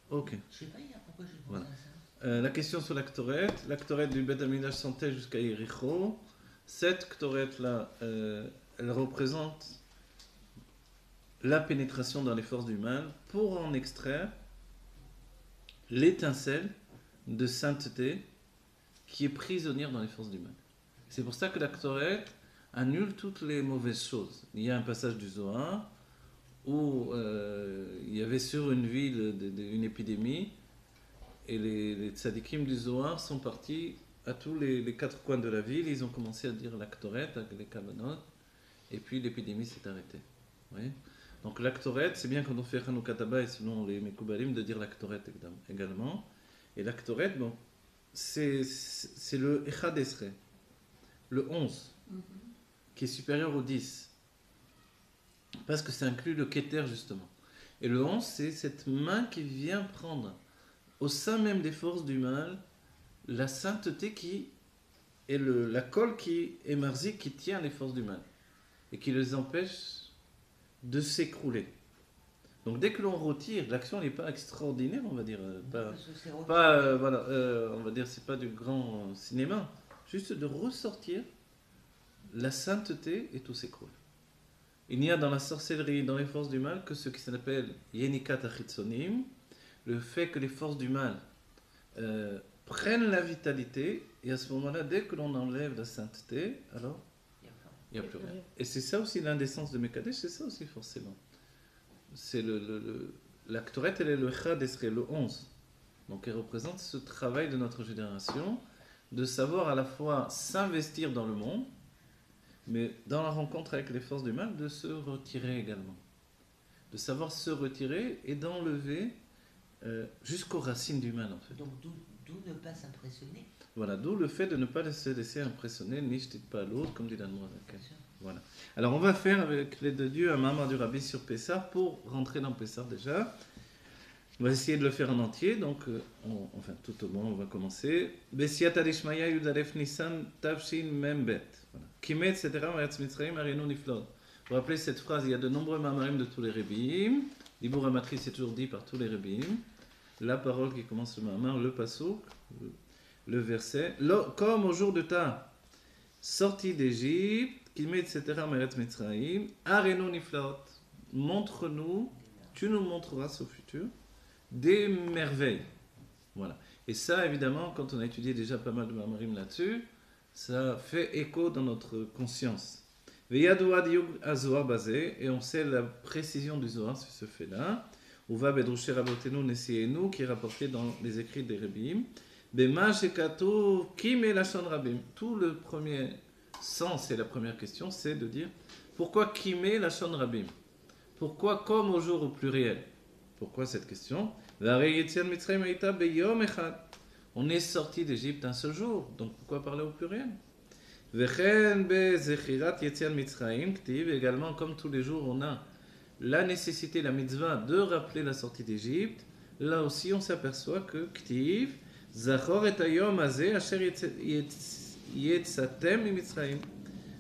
Ok. Je sais pas pourquoi j'ai pensé Voilà. à ça. La question sur la Ktoret. La Ktoret du Beth Amikdash s'entête jusqu'à Yericho. Cette Ktoret-là, elle représente la pénétration dans les forces du mal pour en extraire l'étincelle de sainteté qui est prisonnière dans les forces du mal. C'est pour ça que la Ktoret annule toutes les mauvaises choses. Il y a un passage du Zohar où il y avait sur une ville une épidémie et les tzadikim du Zohar sont partis à tous les quatre coins de la ville. Ils ont commencé à dire la Ktoret avec les kavanot et puis l'épidémie s'est arrêtée. Vous voyez. Donc la Ktoret, c'est bien quand on fait Chanukah Taba et selon les Mekoubalim de dire la Ktoret également. Et la Ktoret, bon, c'est le Echad Esrei, le 11, qui est supérieur au 10. Parce que ça inclut le Keter justement. Et le 11, c'est cette main qui vient prendre au sein même des forces du mal la sainteté qui est la colle qui est marzique, qui tient les forces du mal et qui les empêche de s'écrouler. Donc dès que l'on retire, l'action n'est pas extraordinaire, on va dire, on va dire, c'est pas du grand cinéma, juste de ressortir, la sainteté et tout s'écroule. Il n'y a dans la sorcellerie, dans les forces du mal, que ce qui s'appelle Yenikat Achitsonim, le fait que les forces du mal prennent la vitalité, et à ce moment-là, dès que l'on enlève la sainteté, alors il n'y a plus rien. Et c'est ça aussi l'indécence de Mekadesh, c'est ça aussi forcément. C'est la Ktoret, elle est le Chad Esrei, le 11. Donc elle représente ce travail de notre génération, de savoir à la fois s'investir dans le monde, mais dans la rencontre avec les forces du mal, de se retirer également. De savoir se retirer et d'enlever jusqu'aux racines du mal en fait. Donc d'où ne pas s'impressionner. Voilà, d'où le fait de ne pas se laisser impressionner, ni jeter pas à l'autre, comme dit l'Admorazaken. Voilà. Alors on va faire avec l'aide de Dieu un Mamar du Rabbi sur Pessah pour rentrer dans Pessah déjà. On va essayer de le faire en entier, donc enfin tout au moins on va commencer. Besiat Adishmaya Yudalef Nissan Tavshin Membet. Kimet, etc. Maretz Mitzrayim Arenu Niflod. Vous vous rappelez cette phrase, il y a de nombreux mamarim de tous les Rebbeim. L'Ibur Amatri, c'est toujours dit par tous les Rebbeim. La parole qui commence le mamar, le pasouk, le verset. Comme au jour de ta sortie d'Égypte, Kimet, etc. Maretz Mitzrayim Arenu Niflod. Montre-nous, tu nous montreras au futur des merveilles. Voilà. Et ça, évidemment, quand on a étudié déjà pas mal de mamarim là-dessus, ça fait écho dans notre conscience. Et on sait la précision du Zohar sur ce fait-là. Uva bedrouché rabotenu nesienu, qui est rapporté dans les écrits des Rebbeim. Bema shekatu kim lashon rabim. Tout le premier sens et la première question, c'est de dire pourquoi kim lashon rabim? Pourquoi comme au jour au pluriel? Pourquoi cette question? On est sorti d'Égypte un seul jour, donc pourquoi parler au pluriel? Également, comme tous les jours, on a la nécessité, la mitzvah de rappeler la sortie d'Égypte. Là aussi, on s'aperçoit que Ktiv, Zachor et Ayom Azeh, Asher Yetzatem Mitzrayim.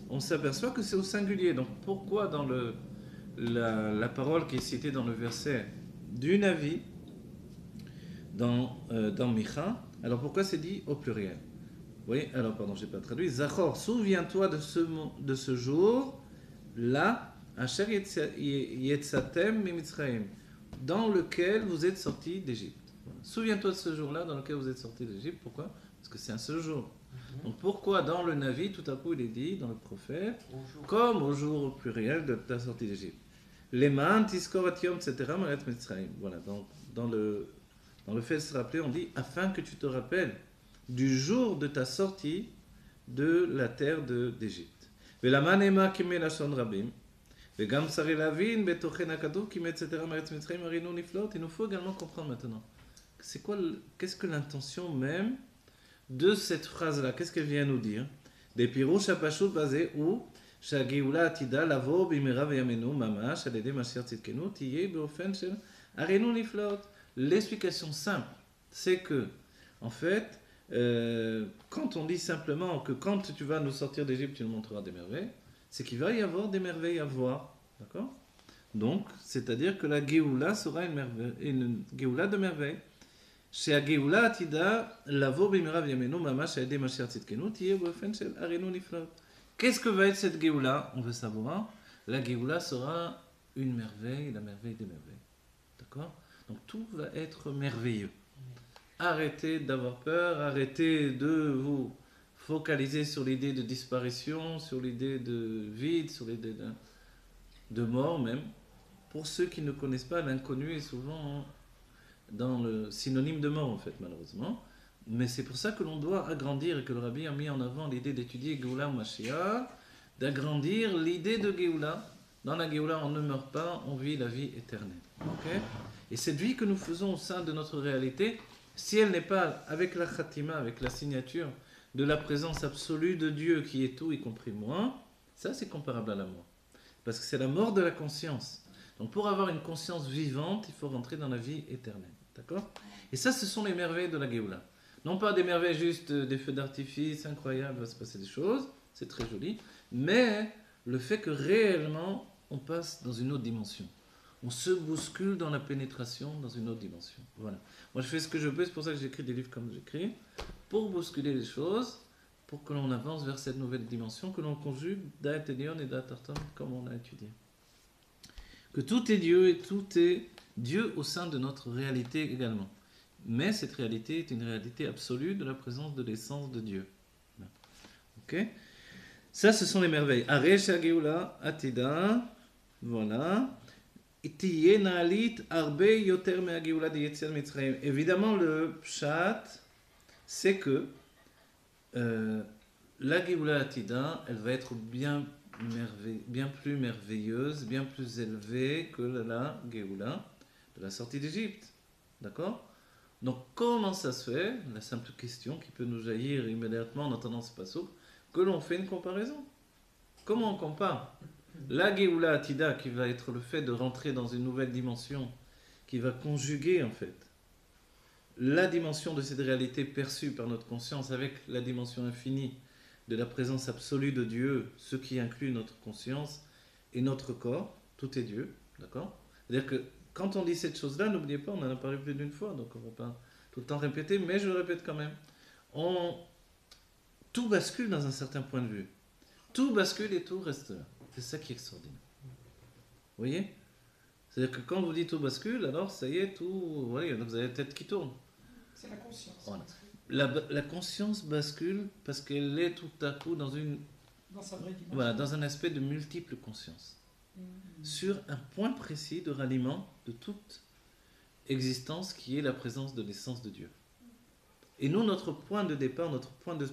On s'aperçoit que c'est au singulier. Donc pourquoi dans la parole qui est citée dans le verset du Navi, dans Micha, alors pourquoi c'est dit au pluriel? Oui, alors pardon, je n'ai pas traduit. Zachor, souviens-toi de ce jour, là, Asher Yetzatem Mitzrayim, dans lequel vous êtes sortis d'Égypte. Voilà. Souviens-toi de ce jour-là dans lequel vous êtes sortis d'Égypte. Pourquoi? Parce que c'est un seul jour. Donc pourquoi dans le Navi, tout à coup, il est dit, dans le prophète, comme au jour au pluriel de ta sortie d'Égypte. Leman, Tiskor, Atiom, etc. Maret Mitzrayim. Voilà, dans le fait de se rappeler, on dit, afin que tu te rappelles du jour de ta sortie de la terre d'Égypte. Il nous faut également comprendre maintenant. Qu'est-ce que l'intention même de cette phrase-là? Qu'est-ce qu'elle vient nous dire? Des pirouches à pachut basé où שהגאולה עתידה לבוא במהרה בימינו ממש על ידי משיח צדקנו תהיה באופן של הרינו נפלאות. L'explication simple, c'est que, en fait, quand on dit simplement que quand tu vas nous sortir d'Égypte, tu nous montreras des merveilles, c'est qu'il va y avoir des merveilles à voir. D'accord? Donc, c'est-à-dire que la Géoula sera une Géoula de merveille. שהגאולה עתידה לבוא במהרה בימינו ממש על ידי משיח צדקנו תהיה באופן של הרינו נפלאות. Qu'est-ce que va être cette Géoula? On veut savoir. La Géoula sera une merveille, la merveille des merveilles. D'accord? Donc tout va être merveilleux. Arrêtez d'avoir peur, arrêtez de vous focaliser sur l'idée de disparition, sur l'idée de vide, sur l'idée de mort même. Pour ceux qui ne connaissent pas, l'inconnu est souvent dans le synonyme de mort en fait malheureusement, mais c'est pour ça que l'on doit agrandir et que le Rabbi a mis en avant l'idée d'étudier Géoula ou Mashiach, d'agrandir l'idée de Géoula. Dans la Géoula on ne meurt pas, on vit la vie éternelle. Okay? Et cette vie que nous faisons au sein de notre réalité, si elle n'est pas avec la Khatima, avec la signature de la présence absolue de Dieu qui est tout y compris moi, ça c'est comparable à la mort, parce que c'est la mort de la conscience. Donc pour avoir une conscience vivante, il faut rentrer dans la vie éternelle. D'accord? Et ça, ce sont les merveilles de la Géoula. Non pas des merveilles juste des feux d'artifice, incroyables, il va se passer des choses, c'est très joli, mais le fait que réellement, on passe dans une autre dimension. On se bouscule dans la pénétration dans une autre dimension. Voilà. Moi, je fais ce que je peux, c'est pour ça que j'écris des livres comme j'écris, pour bousculer les choses, pour que l'on avance vers cette nouvelle dimension, que l'on conjugue d'Aet Elyon et d'Aet Tarton, comme on a étudié. Que tout est Dieu et tout est Dieu au sein de notre réalité également. Mais cette réalité est une réalité absolue de la présence de l'essence de Dieu. Ok? Ça, ce sont les merveilles. Aresha Geoula Atida. Voilà. Évidemment, le pshat, c'est que la Geoula Atida, elle va être bien plus merveilleuse, bien plus élevée que la Géoula de la sortie d'Égypte. D'accord? Donc, comment ça se fait? La simple question qui peut nous jaillir immédiatement en entendant ce passouk, que l'on fait une comparaison. Comment on compare la Géoula Atida, qui va être le fait de rentrer dans une nouvelle dimension, qui va conjuguer en fait la dimension de cette réalité perçue par notre conscience avec la dimension infinie de la présence absolue de Dieu, ce qui inclut notre conscience et notre corps, tout est Dieu, d'accord? C'est-à-dire que quand on dit cette chose-là, n'oubliez pas, on en a parlé plus d'une fois, donc on ne va pas tout le temps répéter, mais je le répète quand même. Tout bascule dans un certain point de vue. Tout bascule et tout reste là. C'est ça qui est extraordinaire. Vous voyez? C'est-à-dire que quand vous dites tout bascule, alors ça y est, tout, vous voyez, vous avez la tête qui tourne. C'est la conscience. Voilà. La conscience bascule parce qu'elle est tout à coup dans une... Dans sa vraie dimension. Voilà, dans un aspect de multiple conscience. Sur un point précis de ralliement de toute existence qui est la présence de l'essence de Dieu. Et nous, notre point de départ, notre point de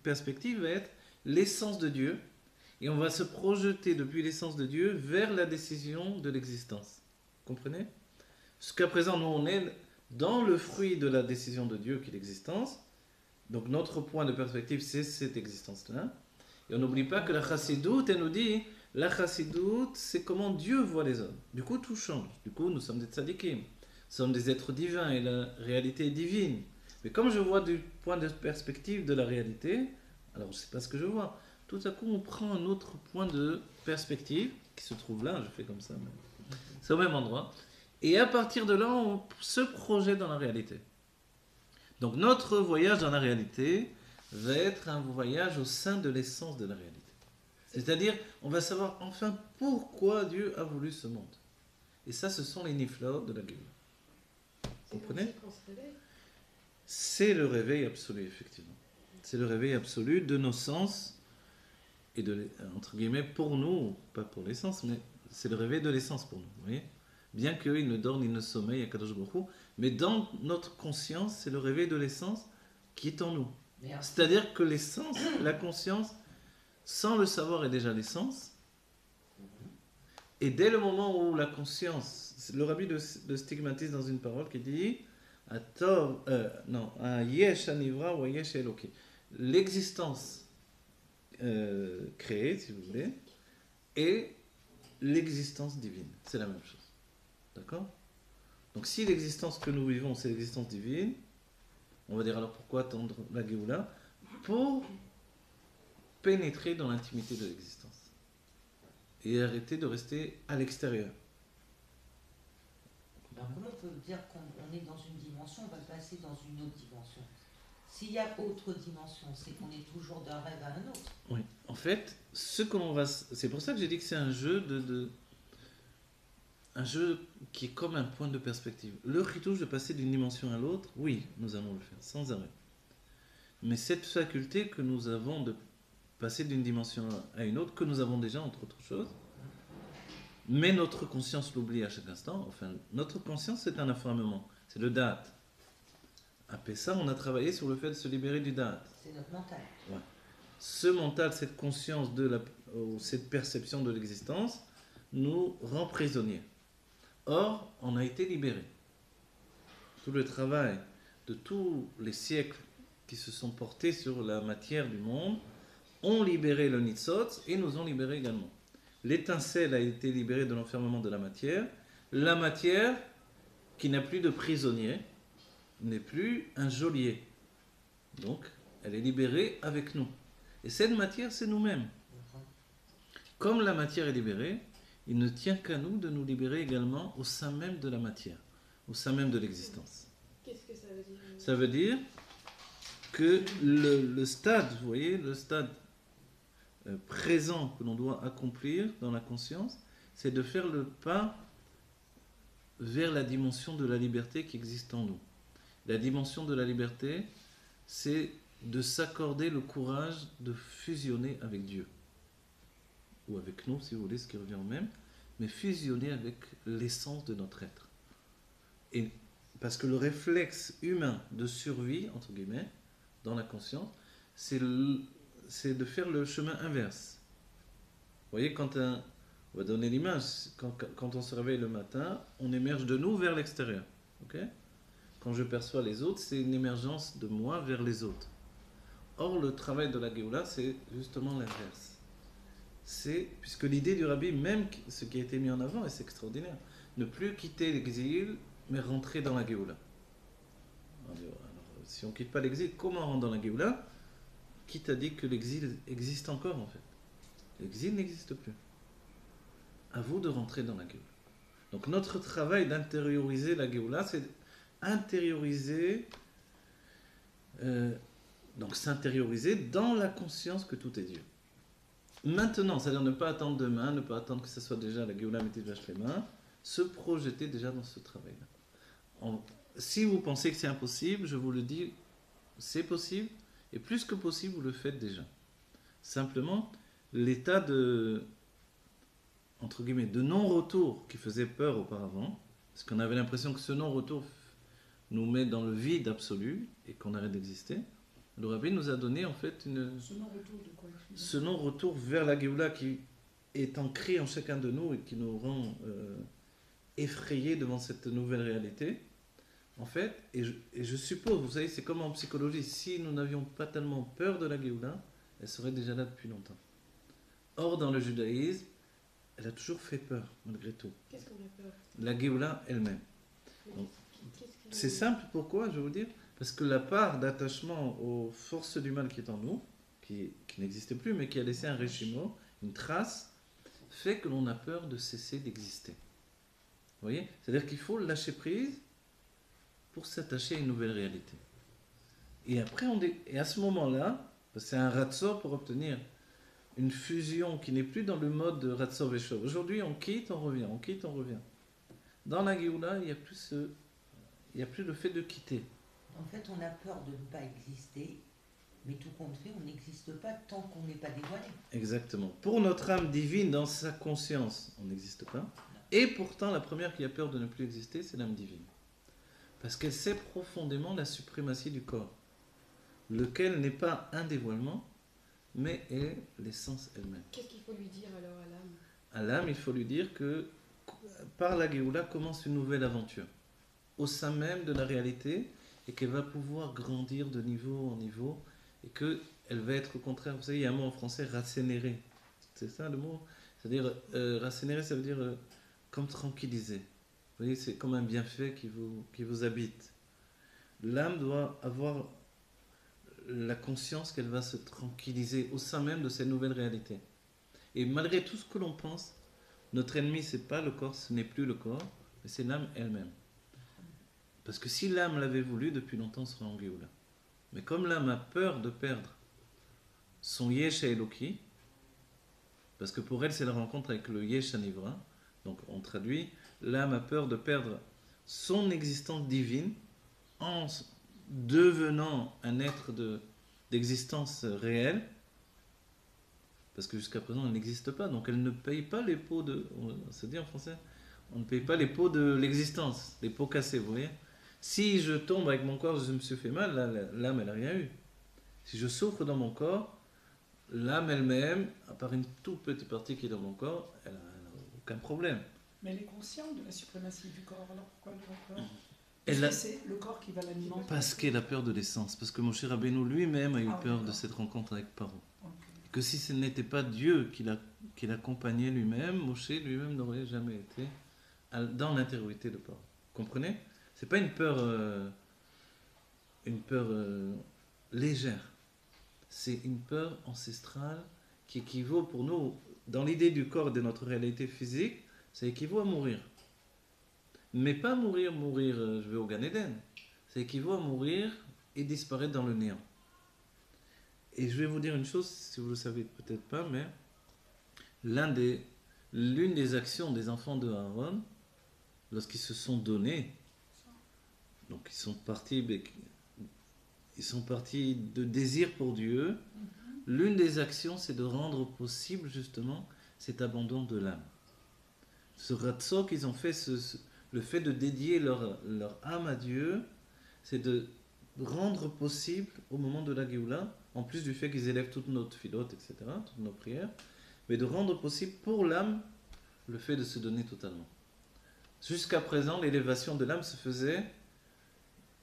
perspective va être l'essence de Dieu, et on va se projeter depuis l'essence de Dieu vers la décision de l'existence. Comprenez? Jusqu'à présent, nous, on est dans le fruit de la décision de Dieu qui est l'existence. Donc notre point de perspective, c'est cette existence-là. Et on n'oublie pas que la chassidoute, elle nous dit, la chassidoute, c'est comment Dieu voit les hommes. Du coup, tout change. Du coup, nous sommes des tzadikim. Nous sommes des êtres divins et la réalité est divine. Mais comme je vois du point de perspective de la réalité, alors je ne sais pas ce que je vois. Tout à coup, on prend un autre point de perspective qui se trouve là, je fais comme ça, mais c'est au même endroit. Et à partir de là, on se projette dans la réalité. Donc notre voyage dans la réalité va être un voyage au sein de l'essence de la réalité. C'est-à-dire, on va savoir enfin pourquoi Dieu a voulu ce monde. Et ça, ce sont les niflaot de la Géoula. Vous comprenez? C'est le réveil absolu, effectivement. C'est le réveil absolu de nos sens, et entre guillemets, pour nous, pas pour l'essence, mais c'est le réveil de l'essence pour nous. Vous voyez? Bien qu'il ne dorme ni ne sommeille, Akadosh Baruch Hu, mais dans notre conscience, c'est le réveil de l'essence qui est en nous. C'est-à-dire que l'essence, la conscience, sans le savoir est déjà l'essence. Et dès le moment où la conscience, le rabbi le stigmatise dans une parole qui dit Yesh Anivra ou Yesh Eloki. L'existence créée, si vous voulez, et l'existence divine. C'est la même chose. D'accord? Donc si l'existence que nous vivons, c'est l'existence divine, on va dire alors pourquoi attendre la Géoula? Pour pénétrer dans l'intimité de l'existence. Et arrêter de rester à l'extérieur. Alors comment on peut dire qu'on est dans une dimension, on va passer dans une autre dimension? S'il y a autre dimension, c'est qu'on est toujours d'un rêve à un autre. Oui. En fait, ce que l'on va... C'est pour ça que j'ai dit que c'est un jeu un jeu qui est comme un point de perspective. Le ritouche de passer d'une dimension à l'autre, oui, nous allons le faire, sans arrêt. Mais cette faculté que nous avons de passer d'une dimension à une autre, que nous avons déjà, entre autres choses, mais notre conscience l'oublie à chaque instant. Enfin, notre conscience, c'est un affirmement, c'est le date. Après ça, on a travaillé sur le fait de se libérer du date. C'est notre mental. Ouais. Ce mental, cette conscience, ou cette perception de l'existence, nous rend prisonniers. Or, on a été libérés. Tout le travail de tous les siècles qui se sont portés sur la matière du monde ont libéré le Nitzotz et nous ont libérés également. L'étincelle a été libérée de l'enfermement de la matière. La matière, qui n'a plus de prisonnier, n'est plus un geôlier. Donc, elle est libérée avec nous. Et cette matière, c'est nous-mêmes. Comme la matière est libérée, il ne tient qu'à nous de nous libérer également au sein même de la matière, au sein même de l'existence. Qu'est-ce que ça veut dire? Ça veut dire que le stade, vous voyez, le stade présent que l'on doit accomplir dans la conscience, c'est de faire le pas vers la dimension de la liberté qui existe en nous. La dimension de la liberté, c'est de s'accorder le courage de fusionner avec Dieu. Ou avec nous, si vous voulez, ce qui revient au même, mais fusionner avec l'essence de notre être. Et parce que le réflexe humain de survie, entre guillemets, dans la conscience, c'est de faire le chemin inverse. Vous voyez, on va donner l'image, quand on se réveille le matin, on émerge de nous vers l'extérieur. Okay? Quand je perçois les autres, c'est une émergence de moi vers les autres. Or, le travail de la Géoula, c'est justement l'inverse. Puisque l'idée du Rabbi, même ce qui a été mis en avant, et c'est extraordinaire, ne plus quitter l'exil, mais rentrer dans la Géoula. Alors, si on ne quitte pas l'exil, comment on rentre dans la Géoula? Qui t'a dit que l'exil existe encore, en fait? L'exil n'existe plus. À vous de rentrer dans la Géoula. Donc notre travail d'intérioriser la Géoula, c'est intérioriser, donc s'intérioriser dans la conscience que tout est Dieu. Maintenant, c'est-à-dire ne pas attendre demain, ne pas attendre que ce soit déjà la Géoula Métivash les mains, se projeter déjà dans ce travail-là. Si vous pensez que c'est impossible, je vous le dis, c'est possible, et plus que possible, vous le faites déjà. Simplement, l'état entre guillemets, de non-retour qui faisait peur auparavant, parce qu'on avait l'impression que ce non-retour nous met dans le vide absolu et qu'on arrête d'exister. Le Rabbi nous a donné en fait Ce non-retour de quoi? ce non-retour vers la Géoula qui est ancré en chacun de nous et qui nous rend effrayés devant cette nouvelle réalité. En fait, et je suppose, vous savez, c'est comme en psychologie, si nous n'avions pas tellement peur de la Géoula, elle serait déjà là depuis longtemps. Or, dans le judaïsme, elle a toujours fait peur, malgré tout. Qu'est-ce qu'on a peur? La Géoula elle-même. Donc, c'est simple, pourquoi, je vais vous dire? Parce que la part d'attachement aux forces du mal qui est en nous, qui n'existe plus, mais qui a laissé un régiment, une trace, fait que l'on a peur de cesser d'exister. Vous voyez? C'est-à-dire qu'il faut lâcher prise pour s'attacher à une nouvelle réalité. Et après, et à ce moment-là, c'est un ratzor pour obtenir une fusion qui n'est plus dans le mode de ratzor et shov. Aujourd'hui, on quitte, on revient, on quitte, on revient. Dans la Géoula, il n'y a plus le fait de quitter. En fait, on a peur de ne pas exister, mais tout compte fait, on n'existe pas tant qu'on n'est pas dévoilé. Exactement. Pour notre âme divine, dans sa conscience, on n'existe pas. Et pourtant, la première qui a peur de ne plus exister, c'est l'âme divine. Parce qu'elle sait profondément la suprématie du corps, lequel n'est pas un dévoilement, mais est l'essence elle-même. Qu'est-ce qu'il faut lui dire alors à l'âme? À l'âme, il faut lui dire que par la Géoula commence une nouvelle aventure, au sein même de la réalité, et qu'elle va pouvoir grandir de niveau en niveau, et qu'elle va être au contraire, vous savez, il y a un mot en français, racénérer. C'est ça le mot? C'est-à-dire, racénérer, ça veut dire comme tranquilliser. Vous voyez, c'est comme un bienfait qui vous habite. L'âme doit avoir la conscience qu'elle va se tranquilliser au sein même de cette nouvelle réalité. Et malgré tout ce que l'on pense, notre ennemi, ce n'est pas le corps, ce n'est plus le corps, mais c'est l'âme elle-même. Parce que si l'âme l'avait voulu, depuis longtemps, on serait en Géoula. Mais comme l'âme a peur de perdre son Yesh Eloki, parce que pour elle, c'est la rencontre avec le Yesh Anivra, donc on traduit, l'âme a peur de perdre son existence divine en devenant un être d'existence réelle, parce que jusqu'à présent, elle n'existe pas, donc elle ne paye pas les pots de... Ça dit en français, on ne paye pas les pots de l'existence, les pots cassés, vous voyez. Si je tombe avec mon corps, je me suis fait mal, l'âme, elle n'a rien eu. Si je souffre dans mon corps, l'âme elle-même, à part une toute petite partie qui est dans mon corps, elle n'a aucun problème. Mais elle est consciente de la suprématie du corps, alors pourquoi elle aurait peur? Elle Parce a- que c'est le corps qui va l'alimenter. Parce qu'elle a peur de l'essence, parce que Moshe Rabbeinu lui-même a eu Ah, peur de d'accord. cette rencontre avec Paro. Ok. Que si ce n'était pas Dieu qui l'accompagnait lui-même, Moshe lui-même n'aurait jamais été dans l'intériorité de Paro. Comprenez? C'est pas une peur légère. C'est une peur ancestrale qui équivaut pour nous, dans l'idée du corps et de notre réalité physique, ça équivaut à mourir. Mais pas mourir, je vais au Gan Eden. Ça équivaut à mourir et disparaître dans le néant. Et je vais vous dire une chose, si vous ne le savez peut-être pas, mais l'une des actions des enfants de Aaron, lorsqu'ils se sont donnés, donc ils sont partis de désir pour Dieu, l'une des actions, c'est de rendre possible justement cet abandon de l'âme. Ce ratso qu'ils ont fait, le fait de dédier leur âme à Dieu, c'est de rendre possible au moment de la Géoula, en plus du fait qu'ils élèvent toutes nos filotes, etc., toutes nos prières, mais de rendre possible pour l'âme le fait de se donner totalement. Jusqu'à présent, l'élévation de l'âme se faisait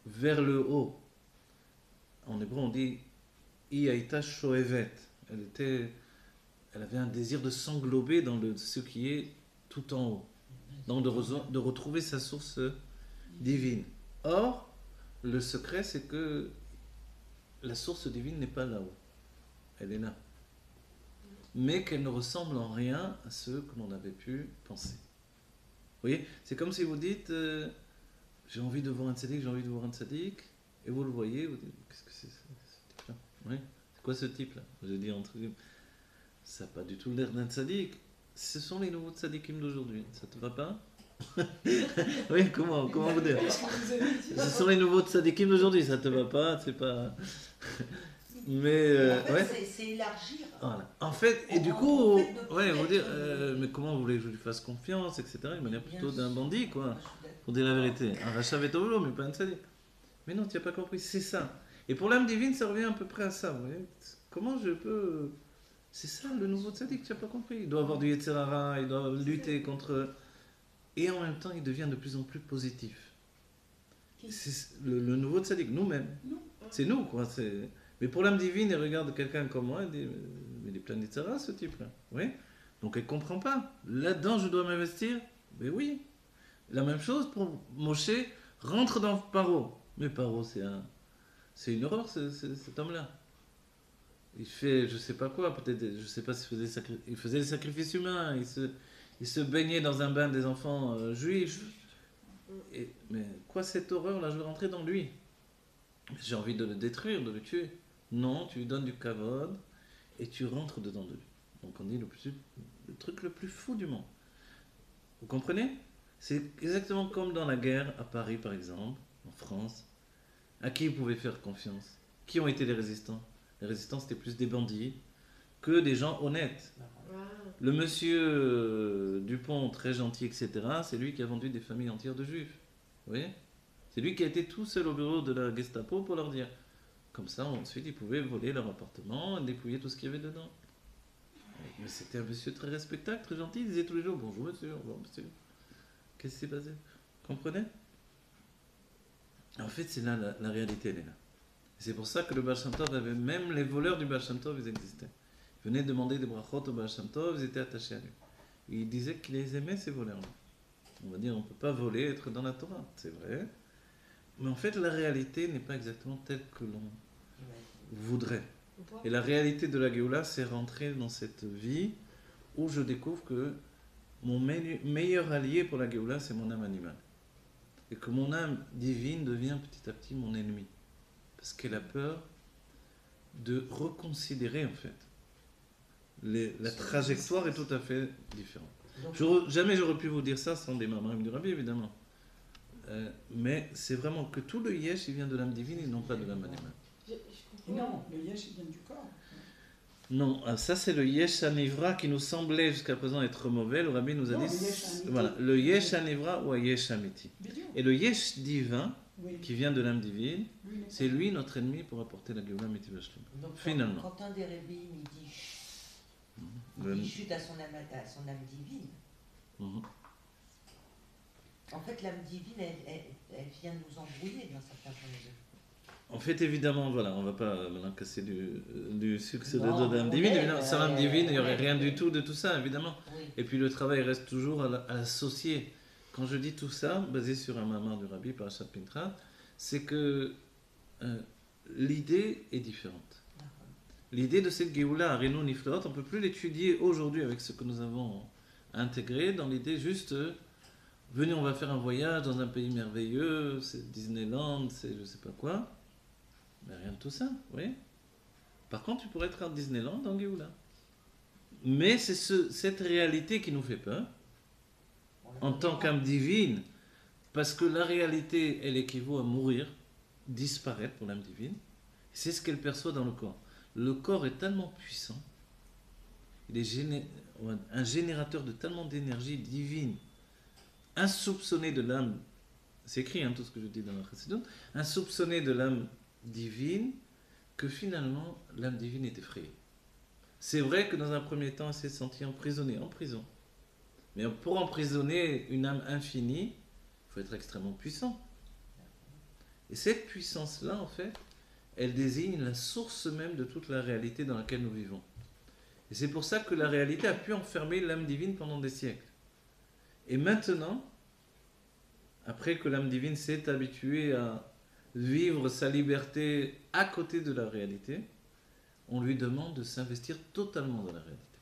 vers le haut. En hébreu, on dit Iaïta Shoevet. Elle avait un désir de s'englober dans ce qui est tout en haut. Donc de retrouver sa source divine. Or, le secret, c'est que la source divine n'est pas là-haut. Elle est là. Mais qu'elle ne ressemble en rien à ce que l'on avait pu penser. Vous voyez, c'est comme si vous dites j'ai envie de voir un tzaddik, j'ai envie de voir un tzaddik, et vous le voyez, vous dites qu'est-ce que c'est ce type-là? Oui, c'est quoi ce type-là? J'ai dit entre guillemets, ça n'a pas du tout l'air d'un tzaddik. Ce sont les nouveaux tzaddikim d'aujourd'hui. Ça te va pas? Oui, comment vous dire? Qu'est-ce que vous avez dit? Ce sont les nouveaux tzaddikim d'aujourd'hui. Ça te va pas? C'est pas. Mais En fait, ouais. c'est élargir. Voilà. En fait, et du En coup, fait, de ouais, vous dire, connaître, mais comment vous voulez que je lui fasse confiance, etc. Il m'a l'air plutôt Bien d'un sûr. bandit, quoi. Moi, je suis d'accord. Pour dire la vérité. Un rachat vétovolo, mais pas un tzaddik. Mais non, tu n'as pas compris, c'est ça. Et pour l'âme divine, ça revient à peu près à ça. Vous voyez. Comment je peux. C'est ça le nouveau tzaddik, tu n'as pas compris. Il doit avoir du Yetzer Hara, il doit lutter contre. Et en même temps, il devient de plus en plus positif. Qui? C'est le nouveau tzaddik, nous-mêmes. Nous. C'est nous, quoi. Mais pour l'âme divine, elle regarde quelqu'un comme moi, elle dit mais il est plein d'Yetzer Hara, ce type-là. Oui. Donc elle ne comprend pas. Là-dedans, je dois m'investir. Mais oui. La même chose pour Moshe, rentre dans Paro. Mais Paro, c'est une horreur, cet homme-là. Il fait, je sais pas quoi, peut-être, je sais pas s'il faisait, il faisait des sacrifices humains, il se baignait dans un bain des enfants juifs. Mais quoi cette horreur-là? Je veux rentrer dans lui. J'ai envie de le détruire, de le tuer. Non, tu lui donnes du kavod et tu rentres dedans de lui. Donc on dit le truc le plus fou du monde. Vous comprenez? C'est exactement comme dans la guerre à Paris, par exemple, en France. À qui vous pouvez faire confiance? Qui ont été les résistants? Les résistants, c'était plus des bandits que des gens honnêtes. Le monsieur Dupont, très gentil, etc., c'est lui qui a vendu des familles entières de juifs. Vous voyez? C'est lui qui a été tout seul au bureau de la Gestapo pour leur dire. Comme ça, ensuite, ils pouvaient voler leur appartement et dépouiller tout ce qu'il y avait dedans. Mais c'était un monsieur très respectable, très gentil. Il disait tous les jours bonjour monsieur, au revoir monsieur. Qu'est-ce qui s'est passé? Vous comprenez? En fait, c'est là, la réalité, elle est là. C'est pour ça que le Baal Shem Tov avait, même les voleurs du Baal Shem Tov, ils existaient. Ils venaient demander des brachot au Baal Shem Tov, ils étaient attachés à lui. Et il disait qu'il les aimait, ces voleurs-là. On va dire, on ne peut pas voler, être dans la Torah, c'est vrai. Mais en fait, la réalité n'est pas exactement telle que l'on voudrait. Et la réalité de la Géoula, c'est rentrer dans cette vie où je découvre que mon meilleur allié pour la Géoula, c'est mon âme animale. et que mon âme divine devient petit à petit mon ennemi. Parce qu'elle a peur de reconsidérer en fait. La trajectoire est tout à fait différente. Jamais j'aurais pu vous dire ça sans des Maamarim du Rabbi, évidemment. Mais c'est vraiment que tout le yesh, il vient de l'âme divine et non pas de l'âme animale. Je comprends. Non, le yesh, il vient du corps. Non, ça c'est le yesh anivra qui nous semblait jusqu'à présent être mauvais. Le Rabbi nous a Non, dit, le yesh amiti. voilà, le yesh anivra ou yesh amiti. Vidéo. Et le yesh divin, Oui. qui vient de l'âme divine, Oui, c'est lui notre ennemi pour apporter la Géoula Mitzvah Shlema. Donc, Finalement. quand un des rabbins il dit Le- il chute à son âme divine, Mhm. en fait l'âme divine elle vient nous embrouiller d'un certain point de vue. En fait, évidemment, voilà, on ne va pas maintenant casser du succès de Non, l'âme on divine. est, Évidemment, sans l'âme divine, il n'y aurait ouais. rien du tout de tout ça, évidemment. Oui. Et puis le travail reste toujours à l'associer. Quand je dis tout ça, basé sur un mamar du Rabbi, Parashat Pintra, c'est que l'idée est différente. L'idée de cette Géoula, Arenu Niflot, on ne peut plus l'étudier aujourd'hui avec ce que nous avons intégré dans l'idée juste, venez, on va faire un voyage dans un pays merveilleux, c'est Disneyland, c'est je ne sais pas quoi. Mais rien de tout ça, vous voyez. Par contre, tu pourrais être à Disneyland dans Géoula. Mais c'est cette réalité qui nous fait peur, en tant qu'âme divine, parce que la réalité, elle équivaut à mourir, disparaître pour l'âme divine. C'est ce qu'elle perçoit dans le corps. Le corps est tellement puissant, il est un générateur de tellement d'énergie divine, insoupçonné de l'âme, c'est écrit tout ce que je dis dans la précédente, insoupçonné de l'âme divine, que finalement l'âme divine est effrayée. C'est vrai que dans un premier temps, elle s'est sentie emprisonnée, en prison. Mais pour emprisonner une âme infinie, il faut être extrêmement puissant. Et cette puissance-là, en fait, elle désigne la source même de toute la réalité dans laquelle nous vivons. Et c'est pour ça que la réalité a pu enfermer l'âme divine pendant des siècles. Et maintenant, après que l'âme divine s'est habituée à vivre sa liberté à côté de la réalité, on lui demande de s'investir totalement dans la réalité.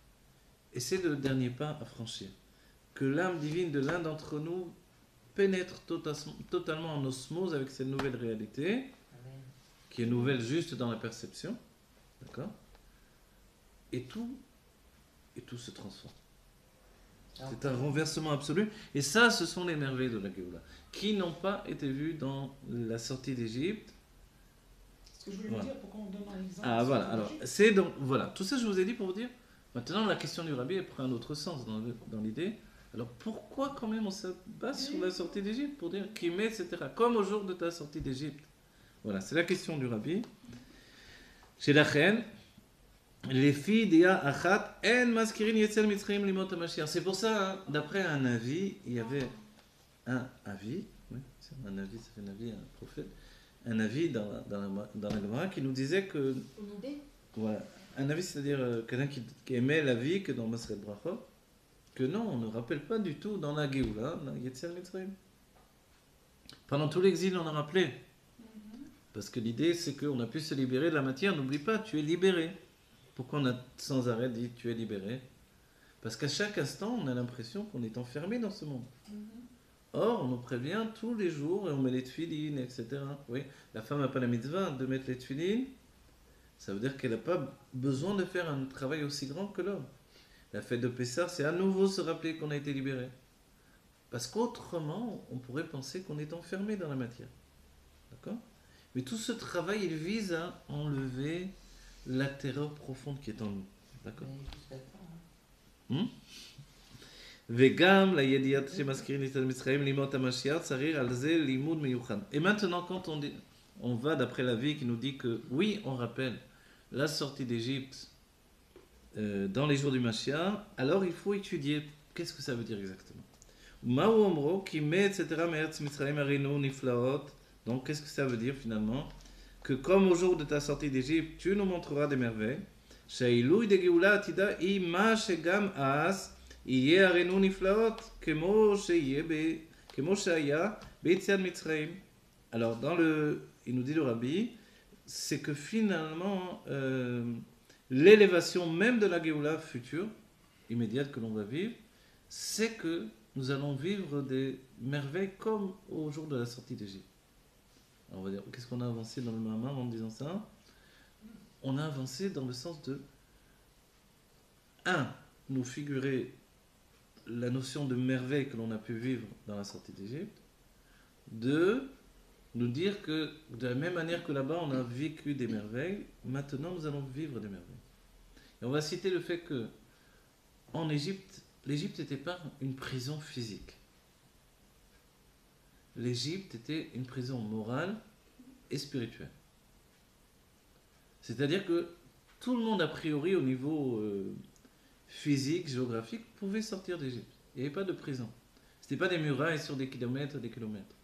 Et c'est le dernier pas à franchir. Que l'âme divine de l'un d'entre nous pénètre totalement en osmose avec cette nouvelle réalité, Amen. qui est nouvelle juste dans la perception, d'accord ? Et tout se transforme. C'est un renversement absolu. Et ça, ce sont les merveilles de la Géoula, qui n'ont pas été vues dans la sortie d'Égypte. Ce que je voulais Voilà. vous dire, pourquoi on donne un exemple. Ah voilà, alors c'est donc, voilà, tout ça je vous ai dit pour vous dire, maintenant la question du Rabbi elle prend un autre sens dans l'idée. Alors pourquoi quand même on se base sur la sortie d'Égypte pour dire qui met, etc. Comme au jour de ta sortie d'Égypte. Voilà, c'est la question du Rabbi. Chez la reine, les filles d'Ia Achat, en maskirin yetzel mitzrayim limot hamashiach. C'est pour ça, d'après un avis, il y avait un avis, oui, c'est un avis, ça fait un avis, un prophète, un avis dans la Gemara qui nous disait que, Une idée. voilà, un avis, c'est-à-dire quelqu'un qui aimait la vie que dans Masret Brachot, que non, on ne rappelle pas du tout dans la Géoula, dans Yetzel Mitzrayim. Pendant tout l'exil, on a rappelé. Parce que l'idée, c'est qu'on a pu se libérer de la matière. N'oublie pas, tu es libéré. Pourquoi on a sans arrêt dit tu es libéré? Parce qu'à chaque instant, on a l'impression qu'on est enfermé dans ce monde. Or, on nous prévient tous les jours et on met les tefilines, etc. Oui, la femme n'a pas la mitzvah de mettre les tefilines. Ça veut dire qu'elle n'a pas besoin de faire un travail aussi grand que l'homme. La fête de Pessah, c'est à nouveau se rappeler qu'on a été libéré. Parce qu'autrement, on pourrait penser qu'on est enfermé dans la matière. D'accord? Mais tout ce travail, il vise à enlever la terreur profonde qui est en nous. D'accord? Mais jusqu'à quand, hein. Vegam, la yediat shemaskirin Yetzel Mitzrayim, limot hamashiach, tsarir al ze limud miyuchad. Et maintenant, quand on va d'après la vie qui nous dit que, oui, on rappelle la sortie d'Égypte dans les jours du Mashiach, alors il faut étudier qu'est-ce que ça veut dire exactement. Ma'u omro, ki me, etc., me'eretz Mitzrayim arinu niflaot. Donc, qu'est-ce que ça veut dire finalement? Que comme au jour de ta sortie d'Égypte, tu nous montreras des merveilles. Shailui de Geoula atida ima shegam as yeh arenu niflaot kemo shaya beitziad Mitzrayim. Alors, il nous dit le Rabbi, c'est que finalement, l'élévation même de la Géoula future, immédiate que l'on va vivre, c'est que nous allons vivre des merveilles comme au jour de la sortie d'Égypte. Alors on va dire, qu'est-ce qu'on a avancé dans le Mahamar en disant ça? On a avancé dans le sens de nous figurer la notion de merveille que l'on a pu vivre dans la sortie d'Égypte. 2, nous dire que de la même manière que là-bas on a vécu des merveilles, maintenant nous allons vivre des merveilles. Et on va citer le fait que en Égypte, l'Égypte n'était pas une prison physique. L'Égypte était une prison morale et spirituelle. C'est-à-dire que tout le monde, a priori, au niveau physique, géographique, pouvait sortir d'Égypte. Il n'y avait pas de prison. Ce n'était pas des murailles sur des kilomètres et des kilomètres.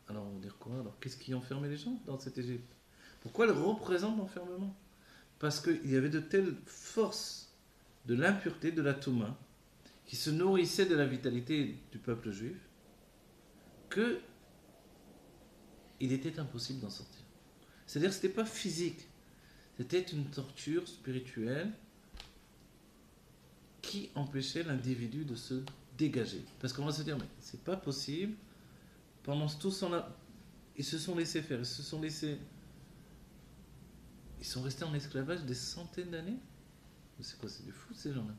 Alors on va dire quoi? Alors qu'est-ce qui enfermait les gens dans cette Égypte? Pourquoi elle représente l'enfermement? Parce qu'il y avait de telles forces de l'impureté, de la Touma, qui se nourrissaient de la vitalité du peuple juif, que il était impossible d'en sortir. C'est-à-dire que ce n'était pas physique, c'était une torture spirituelle qui empêchait l'individu de se dégager. Parce qu'on va se dire, mais c'est pas possible, pendant tout ce temps-là, ils se sont laissés faire, ils sont restés en esclavage des centaines d'années. C'est quoi, c'est du fou ces gens-là.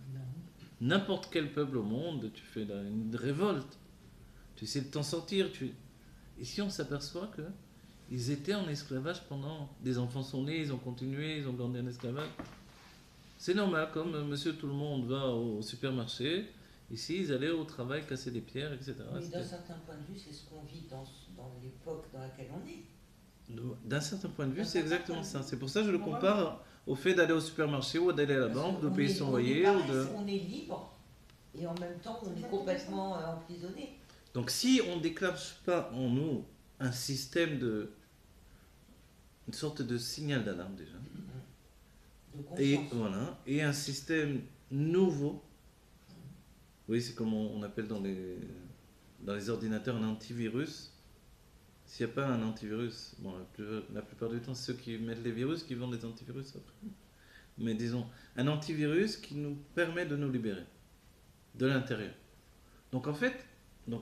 N'importe quel peuple au monde, tu fais une révolte, tu essaies de t'en sortir. Ici, on s'aperçoit que ils étaient en esclavage pendant. Des enfants sont nés, ils ont continué, ils ont grandi en esclavage. C'est normal, comme monsieur tout le monde va au supermarché, ici, ils allaient au travail casser des pierres, etc. Mais d'un certain point de vue, c'est ce qu'on vit dans l'époque dans laquelle on est. D'un certain point de vue, c'est exactement ça. C'est pour ça que je le compare au fait d'aller au supermarché ou d'aller à la banque, de payer son loyer. On est libre et en même temps on est complètement emprisonné. Donc si on ne déclenche pas en nous un système une sorte de signal d'alarme déjà, et un système nouveau, oui, c'est comme on appelle dans les ordinateurs un antivirus. S'il n'y a pas un antivirus, bon, la plupart du temps, c'est ceux qui mettent les virus qui vendent des antivirus après. Mais disons, un antivirus qui nous permet de nous libérer de l'intérieur. Donc en fait,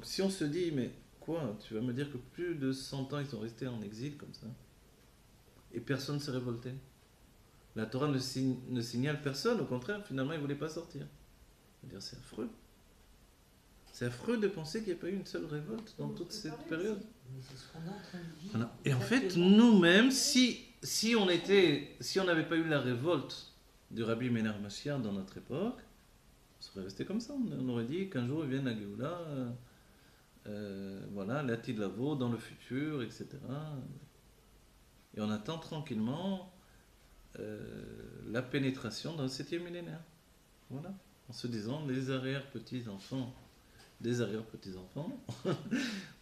si on se dit, mais quoi, tu vas me dire que plus de 100 ans, ils sont restés en exil comme ça, et personne ne s'est révolté. La Torah ne signale personne, au contraire, finalement, ils ne voulaient pas sortir. C'est-à-dire, c'est affreux. C'est affreux de penser qu'il n'y a pas eu une seule révolte dans toute cette période. Mais c'est ce qu'on est en train de vivre. Voilà. Et en fait, nous-mêmes, si on n'avait pas eu la révolte du Rabbi Ménard Mashiach dans notre époque, on serait resté comme ça. On aurait dit qu'un jour il vient la Géoula, voilà, l'Ati de Lavo dans le futur, etc. Et on attend tranquillement la pénétration dans le 7e millénaire. Voilà. En se disant, les arrière-petits-enfants des arrière-petits-enfants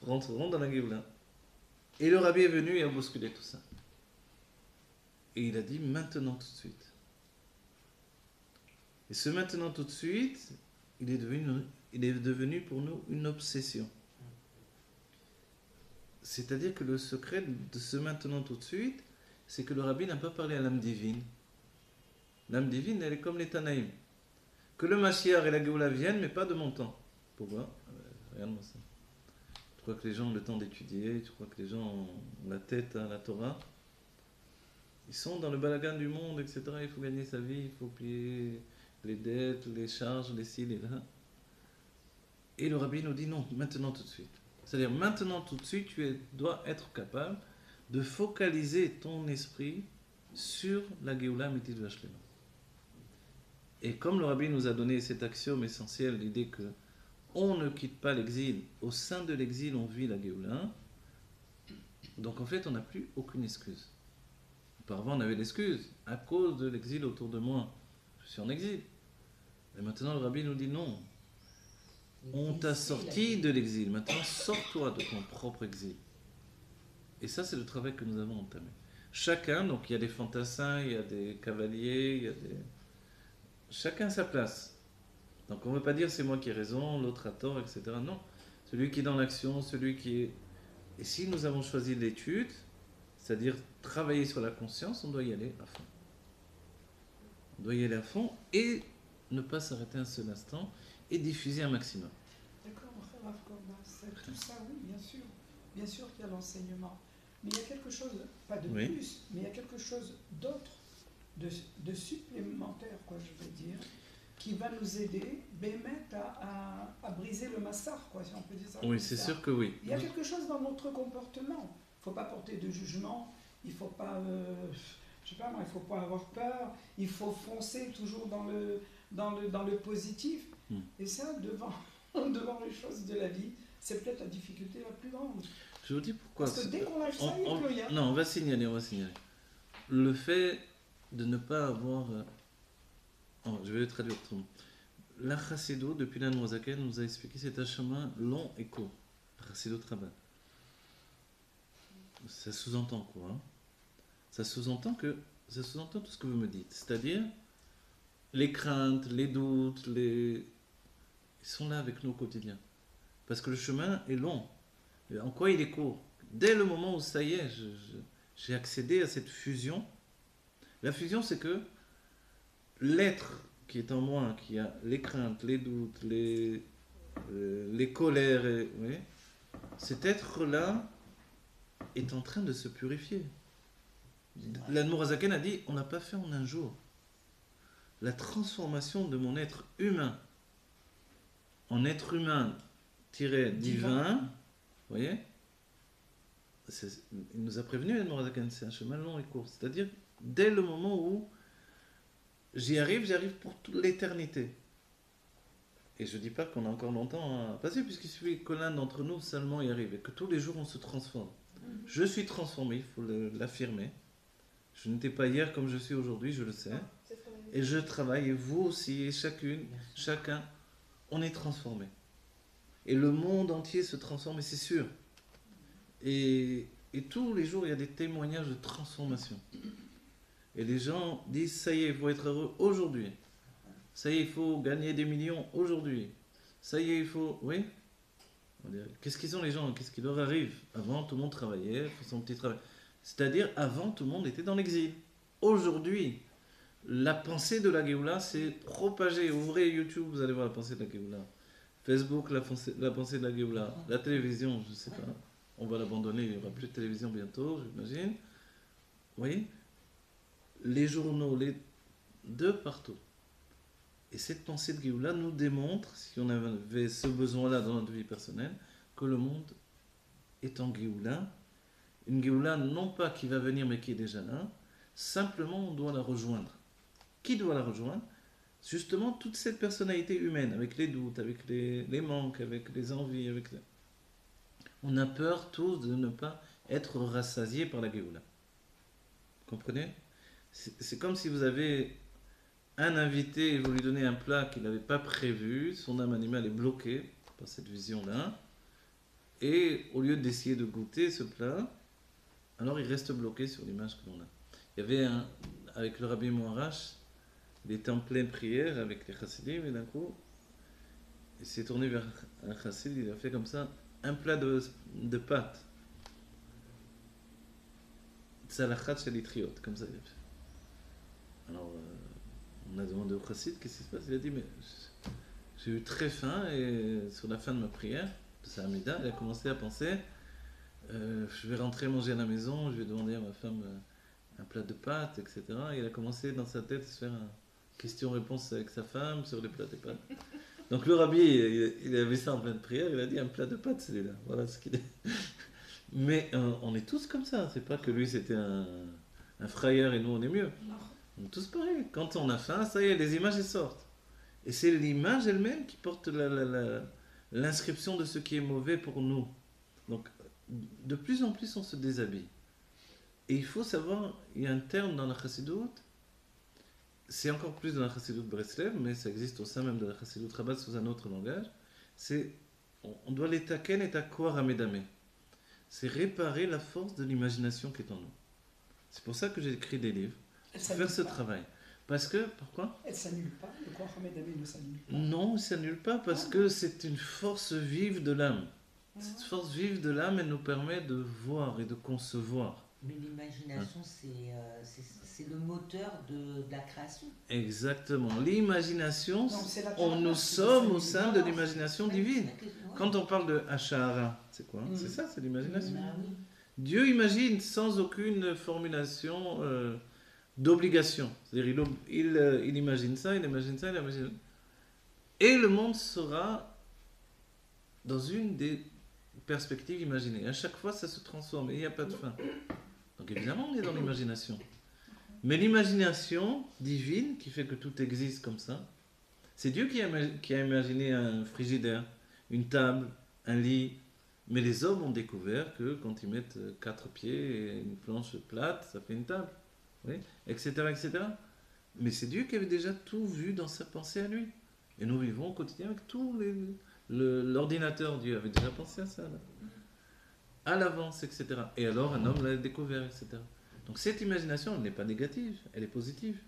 rentreront dans la Géoula. Et le Rabbi est venu et a bousculé tout ça. Et il a dit maintenant tout de suite. Et ce maintenant tout de suite, il est devenu pour nous une obsession. C'est-à-dire que le secret de ce maintenant tout de suite, c'est que le Rabbi n'a pas parlé à l'âme divine. L'âme divine, elle est comme les Tanaïm. Que le Mashiach et la Géoula viennent, mais pas de mon temps. Pourquoi? Regarde-moi ça. Tu crois que les gens ont le temps d'étudier? Tu crois que les gens ont la tête à la Torah? Ils sont dans le balagan du monde, etc. Il faut gagner sa vie, il faut payer les dettes, les charges, les ci, les là. Et le Rabbi nous dit non, maintenant tout de suite. C'est-à-dire maintenant tout de suite, tu dois être capable de focaliser ton esprit sur la Géoula Amitid Vashlema. Et comme le Rabbi nous a donné cet axiome essentiel, l'idée que on ne quitte pas l'exil, au sein de l'exil on vit la Géoula, donc en fait on n'a plus aucune excuse. Auparavant on avait l'excuse, à cause de l'exil autour de moi, je suis en exil. Et maintenant le Rabbi nous dit non, on t'a sorti de l'exil, maintenant sors-toi de ton propre exil. Et ça c'est le travail que nous avons entamé. Chacun, donc il y a des fantassins, il y a des cavaliers, il y a des... Chacun a sa place. Donc on ne veut pas dire c'est moi qui ai raison, l'autre a tort, etc. Non. Celui qui est dans l'action, celui qui est... Et si nous avons choisi l'étude, c'est-à-dire travailler sur la conscience, on doit y aller à fond. On doit y aller à fond et ne pas s'arrêter un seul instant et diffuser un maximum. D'accord, Rav Korban, c'est tout ça, oui, bien sûr. Bien sûr qu'il y a l'enseignement. Mais il y a quelque chose, pas de Oui. plus, mais il y a quelque chose d'autre, de supplémentaire, quoi, je veux dire, qui va nous aider, Bémet, à briser le massar, quoi, si on peut dire ça. Oui, comme c'est ça. sûr que oui. Il y a quelque chose dans notre comportement. Il ne faut pas porter de jugement, il ne faut pas, je sais pas moi, il ne faut pas avoir peur, il faut foncer toujours dans le positif. Et ça, devant, devant les choses de la vie, c'est peut-être la difficulté la plus grande. Je vous dis pourquoi. Parce que dès qu'on lâche ça, il n'y a plus rien. Non, on va signaler. Le fait de ne pas avoir... je vais le traduire autrement. La Chassido, depuis la Noazaken, nous a expliqué c'est un chemin long et court. Chassido Rabbah. Ça sous-entend quoi, hein? Ça sous-entend tout ce que vous me dites. C'est-à-dire, les craintes, les doutes, ils sont là avec nous au quotidien. Parce que le chemin est long. En quoi il est court? Dès le moment où ça y est, j'ai accédé à cette fusion. La fusion, c'est que l'être qui est en moi, qui a les craintes, les doutes, les colères, oui, cet être-là est en train de se purifier. L'Admorazaken a dit, on n'a pas fait en un jour. La transformation de mon être humain en être humain divin, vous voyez, il nous a prévenu, l'Admorazaken, c'est un chemin long et court. C'est-à-dire, dès le moment où j'y arrive pour toute l'éternité. Et je ne dis pas qu'on a encore longtemps à passer, puisqu'il suffit que l'un d'entre nous seulement y arrive, et que tous les jours on se transforme. Je suis transformé, il faut l'affirmer. Je n'étais pas hier comme je suis aujourd'hui, je le sais. Et je travaille, et vous aussi, et chacun, on est transformé. Et le monde entier se transforme, et c'est sûr. Et tous les jours, il y a des témoignages de transformation. Et les gens disent, ça y est, il faut être heureux aujourd'hui. Ça y est, il faut gagner des millions aujourd'hui. Ça y est, il faut... Oui. Qu'est-ce qu'ils ont les gens? Qu'est-ce qui leur arrive? Avant, tout le monde travaillait, faisait son petit travail. C'est-à-dire, avant, tout le monde était dans l'exil. Aujourd'hui, la pensée de la Géoula s'est propagée. Ouvrez YouTube, vous allez voir la pensée de la Géoula. Facebook, la pensée de la Géoula. La télévision, je ne sais pas. On va l'abandonner, il n'y aura plus de télévision bientôt, j'imagine. Vous voyez? Les journaux, de partout. Et cette pensée de Géoula nous démontre, si on avait ce besoin-là dans notre vie personnelle, que le monde est en Géoula. Une Géoula non pas qui va venir, mais qui est déjà là. Simplement, on doit la rejoindre. Qui doit la rejoindre? Justement, toute cette personnalité humaine, avec les doutes, avec les manques, avec les envies. On a peur tous de ne pas être rassasiés par la Géoula. Comprenez? C'est comme si vous avez un invité et vous lui donnez un plat qu'il n'avait pas prévu, son âme animale est bloquée par cette vision-là, et au lieu d'essayer de goûter ce plat, alors il reste bloqué sur l'image que l'on a. Il y avait avec le Rabbi Moarash, il était en pleine prière avec les chassidim, et d'un coup, il s'est tourné vers un chassid, il a fait comme ça, un plat de pâtes. Tzalachat shalitriot, comme ça il a fait. Alors, on a demandé au chassid qu'est-ce qui se passe. Il a dit, mais j'ai eu très faim, et sur la fin de ma prière, de sa Hamida, il a commencé à penser, je vais rentrer manger à la maison, je vais demander à ma femme un plat de pâtes, etc. Et il a commencé dans sa tête à se faire une question-réponse avec sa femme sur les plats de pâtes. Donc le rabbi, il avait ça en pleine prière, il a dit un plat de pâtes, celui-là. Voilà ce qu'il est. Mais on est tous comme ça, c'est pas que lui c'était un frayeur et nous on est mieux. On est tous pareils. Quand on a faim, ça y est, les images elles sortent. Et c'est l'image elle-même qui porte l'inscription de ce qui est mauvais pour nous. Donc de plus en plus on se déshabille. Et il faut savoir, il y a un terme dans la chassidoute, c'est encore plus dans la chassidoute Breslev, mais ça existe au sein même de la chassidoute Rabat sous un autre langage, c'est, on doit l'étaken et akwa ramedame. C'est réparer la force de l'imagination qui est en nous. C'est pour ça que j'ai écrit des livres, pour faire ce travail. Parce que, pourquoi? Elle ne s'annule pas, le corps ramedame ne s'annule pas. Non, elle ne s'annule pas, parce que c'est une force vive de l'âme. Cette force vive de l'âme, elle nous permet de voir et de concevoir. Mais l'imagination, c'est le moteur de la création. Exactement. L'imagination, Donc, c'est la nous tendance, sommes c'est au sein de l'évidence. l'imagination divine. Quand on parle de Hachara, c'est quoi? Mhm. C'est ça, c'est l'imagination. Ah oui. Dieu imagine sans aucune formulation d'obligation. C'est-à-dire, il imagine ça, il imagine ça, il imagine. Et le monde sera dans une des perspectives imaginées. À chaque fois, ça se transforme et il n'y a pas de fin. Donc évidemment, on est dans l'imagination. Mais l'imagination divine, qui fait que tout existe comme ça, c'est Dieu qui a imaginé un frigidaire, une table, un lit. Mais les hommes ont découvert que quand ils mettent 4 pieds et une planche plate, ça fait une table. Oui, etc., etc. Mais c'est Dieu qui avait déjà tout vu dans sa pensée à lui. Et nous vivons au quotidien avec l'ordinateur. Dieu avait déjà pensé à ça, là. À l'avance, etc. Et alors un homme l'a découvert, etc. Donc cette imagination, elle n'est pas négative, elle est positive.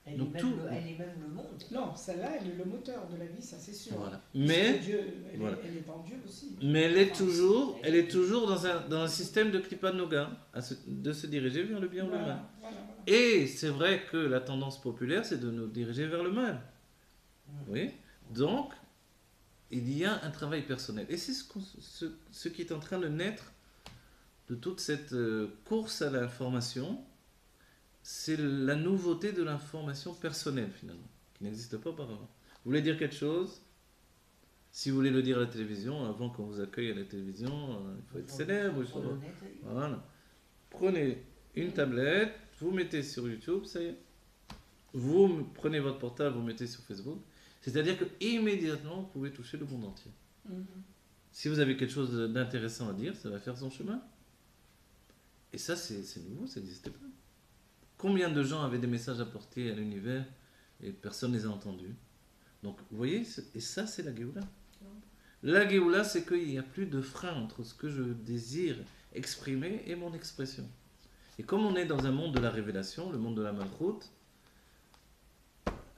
Elle, Donc est tout- elle est même le monde. Non, celle-là, elle est le moteur de la vie, ça c'est sûr. Voilà. Puisque Mais, Dieu, elle, voilà. elle est dans Dieu aussi. mais elle est toujours dans un système de Kripa Noga, de se diriger vers le bien ou le mal. Voilà, voilà, voilà. Et c'est vrai que la tendance populaire, c'est de nous diriger vers le mal. Oui. Donc, il y a un travail personnel. Et c'est ce qui est en train de naître de toute cette course à l'information. C'est la nouveauté de l'information personnelle, finalement, qui n'existe pas auparavant. Vous voulez dire quelque chose? Si vous voulez le dire à la télévision, avant qu'on vous accueille à la télévision, il faut être célèbre. Il faut... Voilà. Prenez une tablette, vous mettez sur YouTube, ça y est. Vous prenez votre portable, vous mettez sur Facebook. C'est-à-dire que immédiatement, vous pouvez toucher le monde entier. Mhm. Si vous avez quelque chose d'intéressant à dire, ça va faire son chemin. Et ça, c'est nouveau, ça n'existait pas. Combien de gens avaient des messages à porter à l'univers et personne ne les a entendus? Donc, vous voyez, et ça, c'est la Géoula. La Géoula, c'est qu'il n'y a plus de frein entre ce que je désire exprimer et mon expression. Et comme on est dans un monde de la révélation, le monde de la Malchut,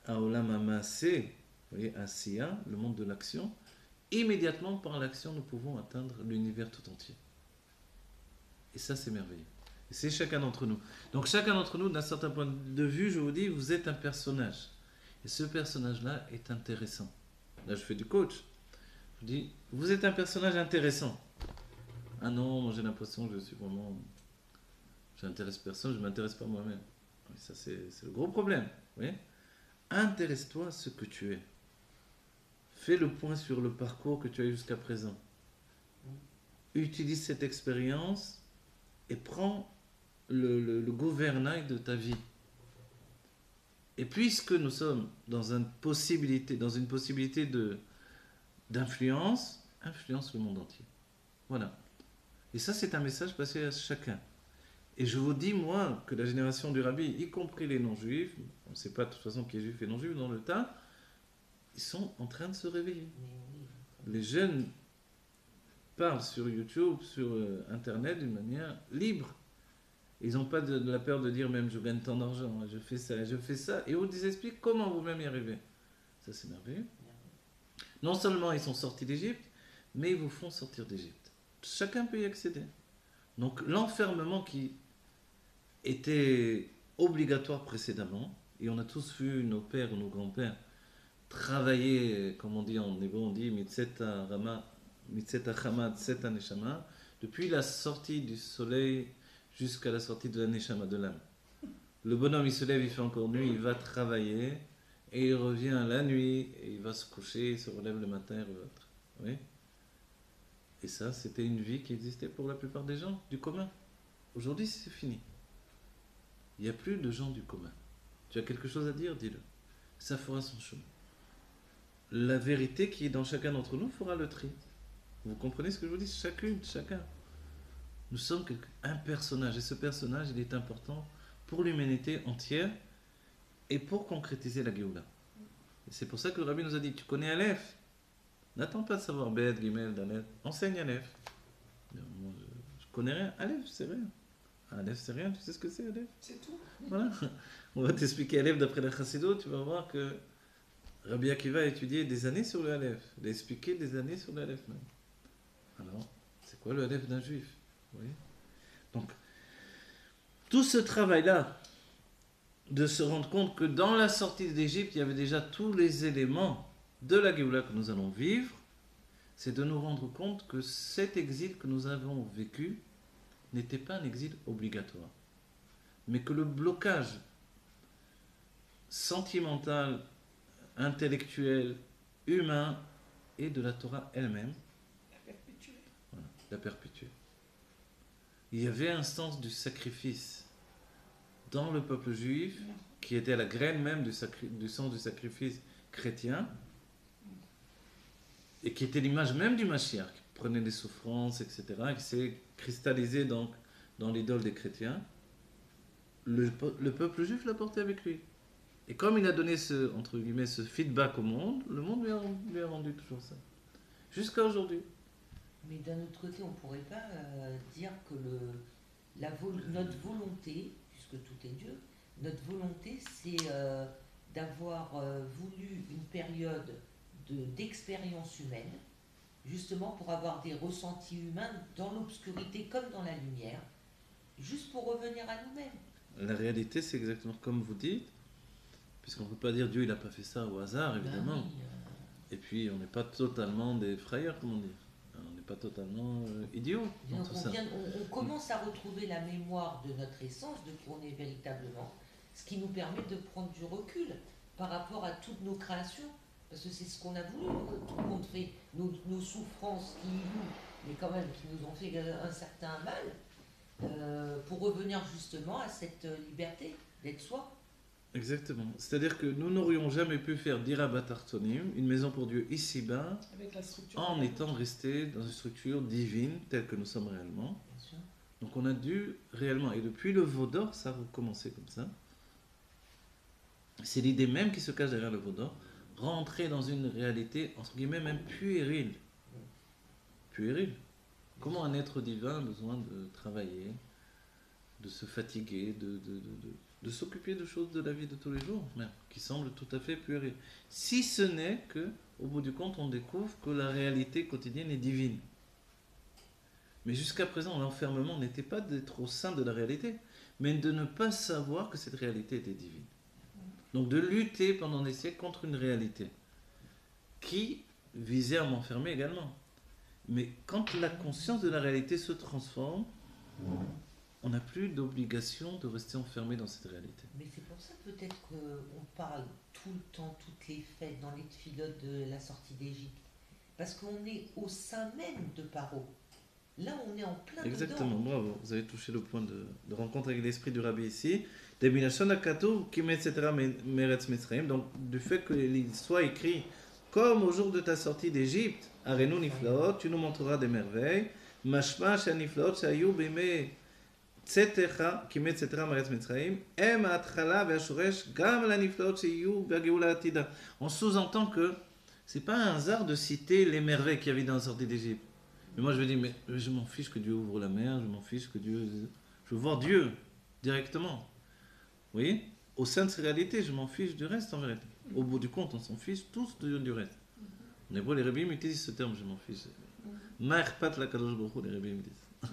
Aolam Amasé, vous voyez, Asiya, le monde de l'action, immédiatement par l'action, nous pouvons atteindre l'univers tout entier. Et ça, c'est merveilleux. Et c'est chacun d'entre nous. Donc chacun d'entre nous, d'un certain point de vue, je vous dis, vous êtes un personnage. Et ce personnage-là est intéressant. Là, je fais du coach. Je dis, vous êtes un personnage intéressant. Ah non, moi j'ai l'impression que je suis vraiment... J'intéresse personne, je ne m'intéresse pas moi-même. Et ça, c'est le gros problème. Vous voyez ? Intéresse-toi à ce que tu es. Fais le point sur le parcours que tu as eu jusqu'à présent. Utilise cette expérience et prends le gouvernail de ta vie. Et puisque nous sommes dans une possibilité d'influence, influence le monde entier. Voilà. Et ça, c'est un message passé à chacun. Et je vous dis, moi, que la génération du Rabbi, y compris les non-juifs, on ne sait pas de toute façon qui est juif et non-juif dans le tas, ils sont en train de se réveiller. Les jeunes parlent sur YouTube, sur Internet d'une manière libre. Ils n'ont pas de la peur de dire même je gagne tant d'argent, je fais ça, je fais ça. Et on vous explique comment vous-même y arriver. Ça, c'est merveilleux. Non seulement ils sont sortis d'Égypte, mais ils vous font sortir d'Égypte. Chacun peut y accéder. Donc l'enfermement qui était obligatoire précédemment, et on a tous vu nos pères ou nos grands-pères travailler, comme on dit en hébreu, on dit Mitzeta Rama, Mitzeta Chama, Tseta Neshama, depuis la sortie du soleil jusqu'à la sortie de la Neshama, de l'âme. Le bonhomme, il se lève, il fait encore nuit, il va travailler, et il revient la nuit, et il va se coucher, il se relève le matin et reventre. Oui. Et ça, c'était une vie qui existait pour la plupart des gens, du commun. Aujourd'hui, c'est fini. Il n'y a plus de gens du commun. Tu as quelque chose à dire, dis-le. Ça fera son chemin. La vérité qui est dans chacun d'entre nous fera le tri. Vous comprenez ce que je vous dis? Chacun. Nous sommes un personnage, et ce personnage, il est important pour l'humanité entière et pour concrétiser la Géoula. Et c'est pour ça que le Rabbi nous a dit, tu connais Aleph? N'attends pas de savoir Bet, Gimel, Dalet. Enseigne Aleph. Moi, je connais rien. Aleph, c'est rien. Aleph, c'est rien. Tu sais ce que c'est, Aleph? C'est tout. Voilà. On va t'expliquer Aleph d'après la Chassidut. Tu vas voir que Rabbi Akiva a étudié des années sur le Aleph. Il a expliqué des années sur le Aleph même. Alors, c'est quoi le Aleph d'un juif? Vous voyez? Donc, tout ce travail-là, de se rendre compte que dans la sortie d'Égypte, il y avait déjà tous les éléments de la Géoula que nous allons vivre, c'est de nous rendre compte que cet exil que nous avons vécu n'était pas un exil obligatoire, mais que le blocage sentimental, intellectuel, humain et de la Torah elle-même, voilà, la perpétuer. Il y avait un sens du sacrifice dans le peuple juif qui était à la graine même du sens du sacrifice chrétien et qui était l'image même du Mashiach, qui prenait des souffrances, etc., et qui s'est cristallisé donc dans l'idole des chrétiens. Le peuple juif l'a porté avec lui. Et comme il a donné ce, entre guillemets, ce feedback au monde, le monde lui a rendu toujours ça. Jusqu'à aujourd'hui. Mais d'un autre côté, on ne pourrait pas dire que notre volonté, puisque tout est Dieu, notre volonté, c'est d'avoir voulu une période d'expérience humaine, justement pour avoir des ressentis humains dans l'obscurité comme dans la lumière, juste pour revenir à nous-mêmes. La réalité, c'est exactement comme vous dites, puisqu'on ne peut pas dire Dieu, il n'a pas fait ça au hasard, évidemment. Ben oui, Et puis, on n'est pas totalement des frayeurs, comment dire. On n'est pas totalement idiots dans donc tout ça. on commence à retrouver la mémoire de notre essence, de qui on est véritablement, ce qui nous permet de prendre du recul par rapport à toutes nos créations. Parce que c'est ce qu'on a voulu. Tout le monde fait nos souffrances qui nous, mais quand même qui nous ont fait un certain mal, pour revenir justement à cette liberté d'être soi. Exactement. C'est-à-dire que nous n'aurions jamais pu faire d'Irabat Artonim, une maison pour Dieu ici-bas, Avec la structure. en étant resté dans une structure divine telle que nous sommes réellement. Bien sûr. Donc on a dû réellement, et depuis le veau d'or, ça a recommencé comme ça. C'est l'idée même qui se cache derrière le veau d'or, rentrer dans une réalité, entre guillemets, même puérile. Puérile. Comment un être divin a besoin de travailler, de se fatiguer, de s'occuper de choses de la vie de tous les jours, même, qui semblent tout à fait puériles. Si ce n'est que, au bout du compte, on découvre que la réalité quotidienne est divine. Mais jusqu'à présent, l'enfermement n'était pas d'être au sein de la réalité, mais de ne pas savoir que cette réalité était divine. Donc de lutter pendant des siècles contre une réalité qui visait à m'enfermer également. Mais quand la conscience de la réalité se transforme, on n'a plus d'obligation de rester enfermé dans cette réalité. Mais c'est pour ça peut-être qu'on parle tout le temps, toutes les fêtes, dans les tfilotes de la sortie d'Égypte. Parce qu'on est au sein même de Paro. Là, on est en plein Exactement, dedans. bravo. Vous avez touché le point de rencontre avec l'esprit du Rabbi ici. Donc, du fait qu'il soit écrit comme au jour de ta sortie d'Égypte, Arenu Niflaot, tu nous montreras des merveilles. Mashma Shaniflaot, Shayu Bime Tzetecha, Kimet Tzetera Meretz Mitzrayim, Em Atchala Ve'ashuresh, Gam la Niflaot, Shayu Be'geula Atida. On sous-entend que c'est pas un hasard de citer les merveilles qu'il y avait dans la sortie d'Égypte. Mais moi je me dis, mais je m'en fiche que Dieu ouvre la mer, je m'en fiche que Dieu. Je veux voir Dieu directement. Vous voyez? Au sein de ces réalités, je m'en fiche du reste en vérité. Au bout du compte, on s'en fiche tous du reste. En hébreu, les rabbins utilisent ce terme, je m'en fiche. Ma'arpat la kadosh baruch hu, les rabbins disent.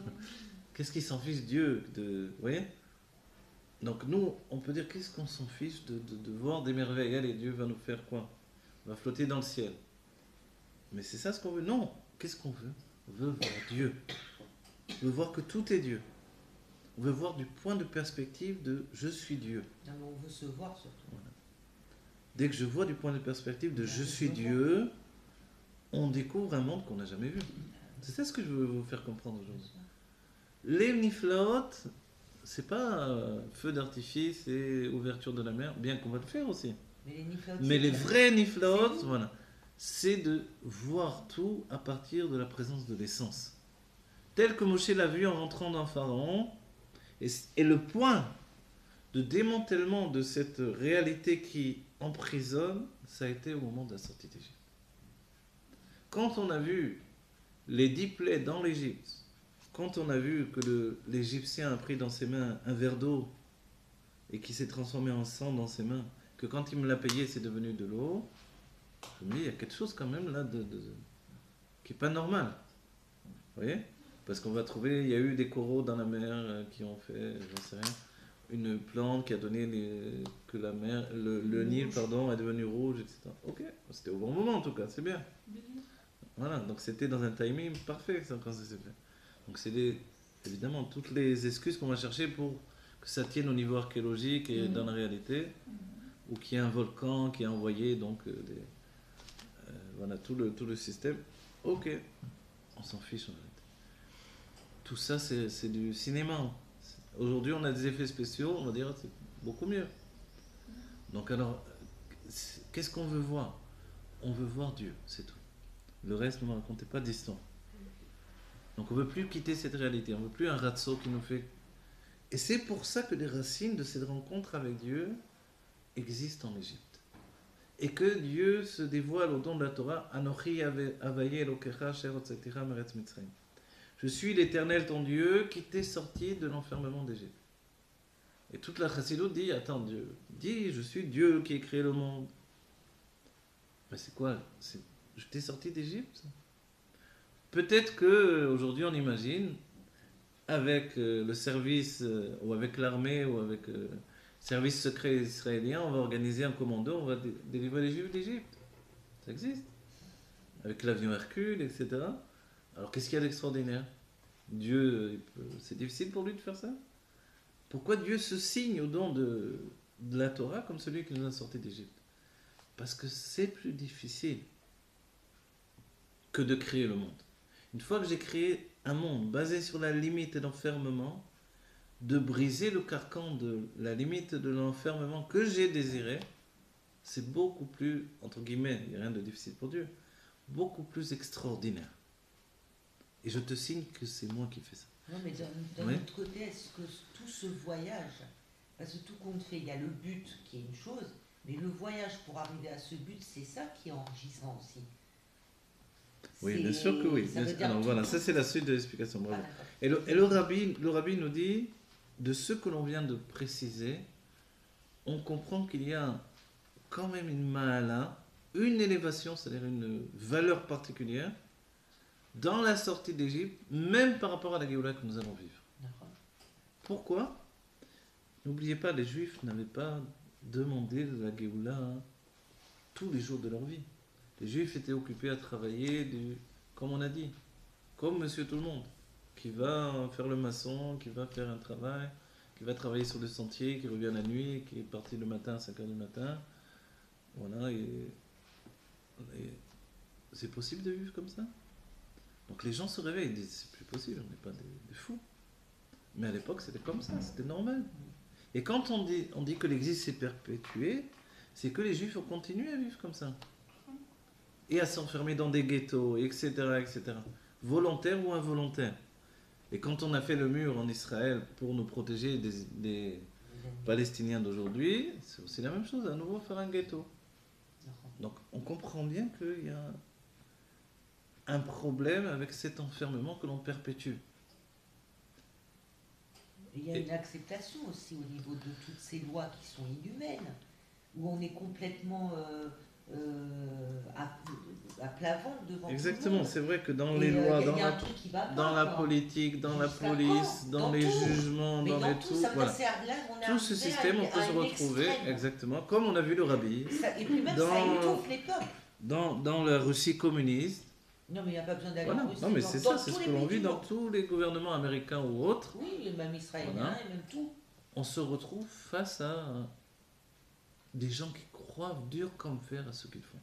Qu'est-ce qu'ils s'en fiche Dieu de. Vous voyez? Donc nous, on peut dire, qu'est-ce qu'on s'en fiche de voir des merveilles? Allez, Dieu va nous faire quoi? On va flotter dans le ciel. Mais c'est ça ce qu'on veut? Non. Qu'est-ce qu'on veut? On veut voir Dieu. On veut voir que tout est Dieu. On veut voir du point de perspective de je suis Dieu. Non, mais on veut se voir surtout. Voilà. Dès que je vois du point de perspective de je suis Dieu, on découvre un monde qu'on n'a jamais vu. C'est ça ce que je veux vous faire comprendre aujourd'hui. Les niflaot, c'est pas feu d'artifice et ouverture de la mer, bien qu'on va le faire aussi. Mais les vrais niflaot, voilà, c'est de voir tout à partir de la présence de l'essence. Tel que Moshe l'a vu en rentrant dans Pharaon, et le point de démantèlement de cette réalité qui emprisonne, ça a été au moment de la sortie d'Égypte. Quand on a vu les 10 plaies dans l'Égypte, quand on a vu que l'Égyptien a pris dans ses mains un verre d'eau et qui s'est transformé en sang dans ses mains, que quand il me l'a payé, c'est devenu de l'eau, je me dis, il y a quelque chose quand même là qui n'est pas normal. Vous voyez? Parce qu'on va trouver, il y a eu des coraux dans la mer qui ont fait, j'en sais rien, une plante qui a donné que la mer, le Nil, pardon, est devenu rouge, etc. Ok, c'était au bon moment en tout cas, c'est bien. Voilà, donc c'était dans un timing parfait ça, quand ça s'est fait. Donc c'est évidemment toutes les excuses qu'on va chercher pour que ça tienne au niveau archéologique et dans la réalité, ou qu'il y ait un volcan qui a envoyé donc voilà tout le système. Ok, on s'en fiche en fait. Tout ça c'est du cinéma. Aujourd'hui on a des effets spéciaux, on va dire c'est beaucoup mieux. Donc alors, qu'est-ce qu'on veut voir? On veut voir Dieu, c'est tout. Le reste, ne me racontez pas d'histoire. Donc on ne veut plus quitter cette réalité, on ne veut plus un ratso qui nous fait... Et c'est pour ça que les racines de cette rencontre avec Dieu existent en Égypte. Et que Dieu se dévoile au don de la Torah, Anochi Avaye Elokecha Asher Hotzatecha Meretz Mitzrayim. Je suis l'Éternel ton Dieu qui t'est sorti de l'enfermement d'Égypte. Et toute la chassidoute dit, attends, Dieu, dis, je suis Dieu qui ai créé le monde. Mais c'est quoi? Je t'ai sorti d'Égypte? Peut-être qu'aujourd'hui on imagine, avec le service, ou avec l'armée, ou avec le service secret israélien, on va organiser un commando, on va délivrer les Juifs d'Égypte. Ça existe. Avec l'avion Hercule, etc. Alors qu'est-ce qu'il y a d'extraordinaire? Dieu, c'est difficile pour lui de faire ça? Pourquoi Dieu se signe au don de la Torah comme celui qui nous a sortis d'Égypte? Parce que c'est plus difficile que de créer le monde. Une fois que j'ai créé un monde basé sur la limite et l'enfermement, de briser le carcan de la limite de l'enfermement que j'ai désiré, c'est beaucoup plus, entre guillemets, il n'y a rien de difficile pour Dieu, beaucoup plus extraordinaire. Et je te signe que c'est moi qui fais ça. Non, mais d'un autre côté, est-ce que tout ce voyage, parce que tout compte fait, il y a le but qui est une chose, mais le voyage pour arriver à ce but, c'est ça qui est enrichissant aussi. Oui, bien sûr que oui. Alors voilà, ça c'est la suite de l'explication. Bravo. Et le rabbi nous dit, de ce que l'on vient de préciser, on comprend qu'il y a quand même une ma'ala, une élévation, c'est-à-dire une valeur particulière, dans la sortie d'Égypte, même par rapport à la Géoula que nous allons vivre. Pourquoi? N'oubliez pas, les Juifs n'avaient pas demandé la Géoula tous les jours de leur vie. Les Juifs étaient occupés à travailler, comme on a dit, comme Monsieur Tout-le-Monde, qui va faire le maçon, qui va faire un travail, qui va travailler sur le sentier, qui revient la nuit, qui est parti le matin à 5h du matin. Voilà, et c'est possible de vivre comme ça? Donc les gens se réveillent, ils disent c'est plus possible, on n'est pas des fous. Mais à l'époque c'était comme ça, c'était normal. Et quand on dit que l'exil s'est perpétué, c'est que les Juifs ont continué à vivre comme ça. Et à s'enfermer dans des ghettos, etc., etc. Volontaires ou involontaires. Et quand on a fait le mur en Israël pour nous protéger des Palestiniens d'aujourd'hui, c'est aussi la même chose, à nouveau faire un ghetto. Donc on comprend bien qu'il y a un problème avec cet enfermement que l'on perpétue. Il y a une acceptation aussi au niveau de toutes ces lois qui sont inhumaines, où on est complètement à plat ventre devant Exactement, tout le monde. c'est vrai que dans les lois, dans la politique, dans la police, dans les jugements, mais dans les tout, voilà. Tout ce système, on peut se retrouver, exactement, comme on a vu le rabbi, et puis même ça étouffe les peuples. Dans la Russie communiste. Non, mais il n'y a pas besoin d'aller voilà. en Russie. Non, mais c'est ça, c'est ce que l'on vit dans tous les gouvernements américains ou autres. Oui, même israéliens, voilà. Et même tout. On se retrouve face à des gens qui croient dur comme fer à ce qu'ils font.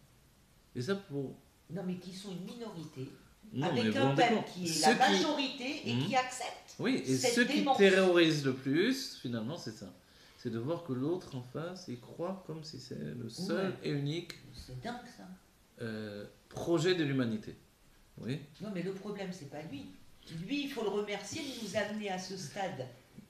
Et ça pour... Non, mais qui sont une minorité, non, avec un peuple qui est la majorité et qui accepte. Oui, et ceux qui terrorisent le plus, finalement, c'est ça. C'est de voir que l'autre en face, il croit comme si c'est le seul et unique c'est dingue, ça. Projet de l'humanité. Oui. Non, mais le problème, c'est pas lui. Lui, il faut le remercier de nous amener à ce stade.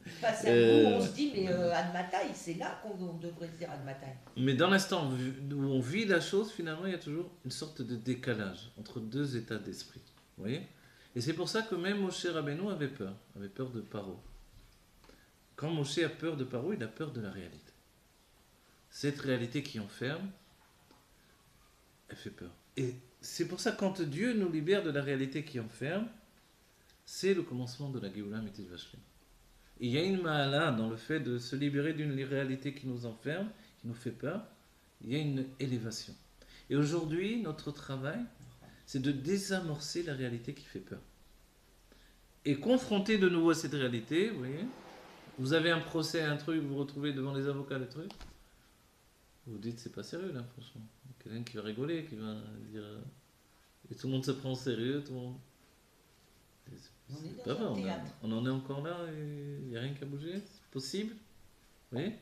Face à nous, on se dit, mais Admataï, c'est là qu'on devrait se dire Admataï. Mais dans l'instant où on vit la chose, finalement, il y a toujours une sorte de décalage entre deux états d'esprit. Vous voyez? Et c'est pour ça que même Moshe Rabbeinu avait peur de Paro. Quand Moshe a peur de Paro, il a peur de la réalité. Cette réalité qui enferme, elle fait peur. Et c'est pour ça que quand Dieu nous libère de la réalité qui enferme, c'est le commencement de la Géoula Amitית Vashlim. Il y a une ma'ala dans le fait de se libérer d'une réalité qui nous enferme, qui nous fait peur. Il y a une élévation. Et aujourd'hui, notre travail, c'est de désamorcer la réalité qui fait peur. Et confronter de nouveau à cette réalité, vous voyez, vous avez un procès, un truc, vous vous retrouvez devant les avocats, les trucs, vous dites, c'est pas sérieux là, franchement. Quelqu'un qui va rigoler, qui va dire... Et tout le monde se prend au sérieux, tout le monde... On est C'est dans pas un vrai, théâtre. on en est encore là et il n'y a rien qu'à bouger, c'est possible. Vous voyez?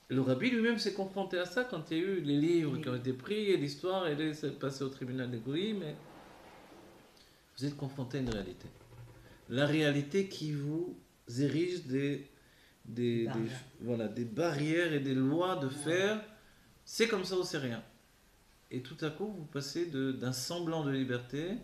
Le rabbi lui-même s'est confronté à ça quand il y a eu les livres qui ont été pris et l'histoire, elle est passée au tribunal des Goïms, mais vous êtes confronté à une réalité. La réalité qui vous érige voilà, des barrières et des lois de faire, c'est comme ça ou c'est rien. Et tout à coup, vous passez d'un semblant de liberté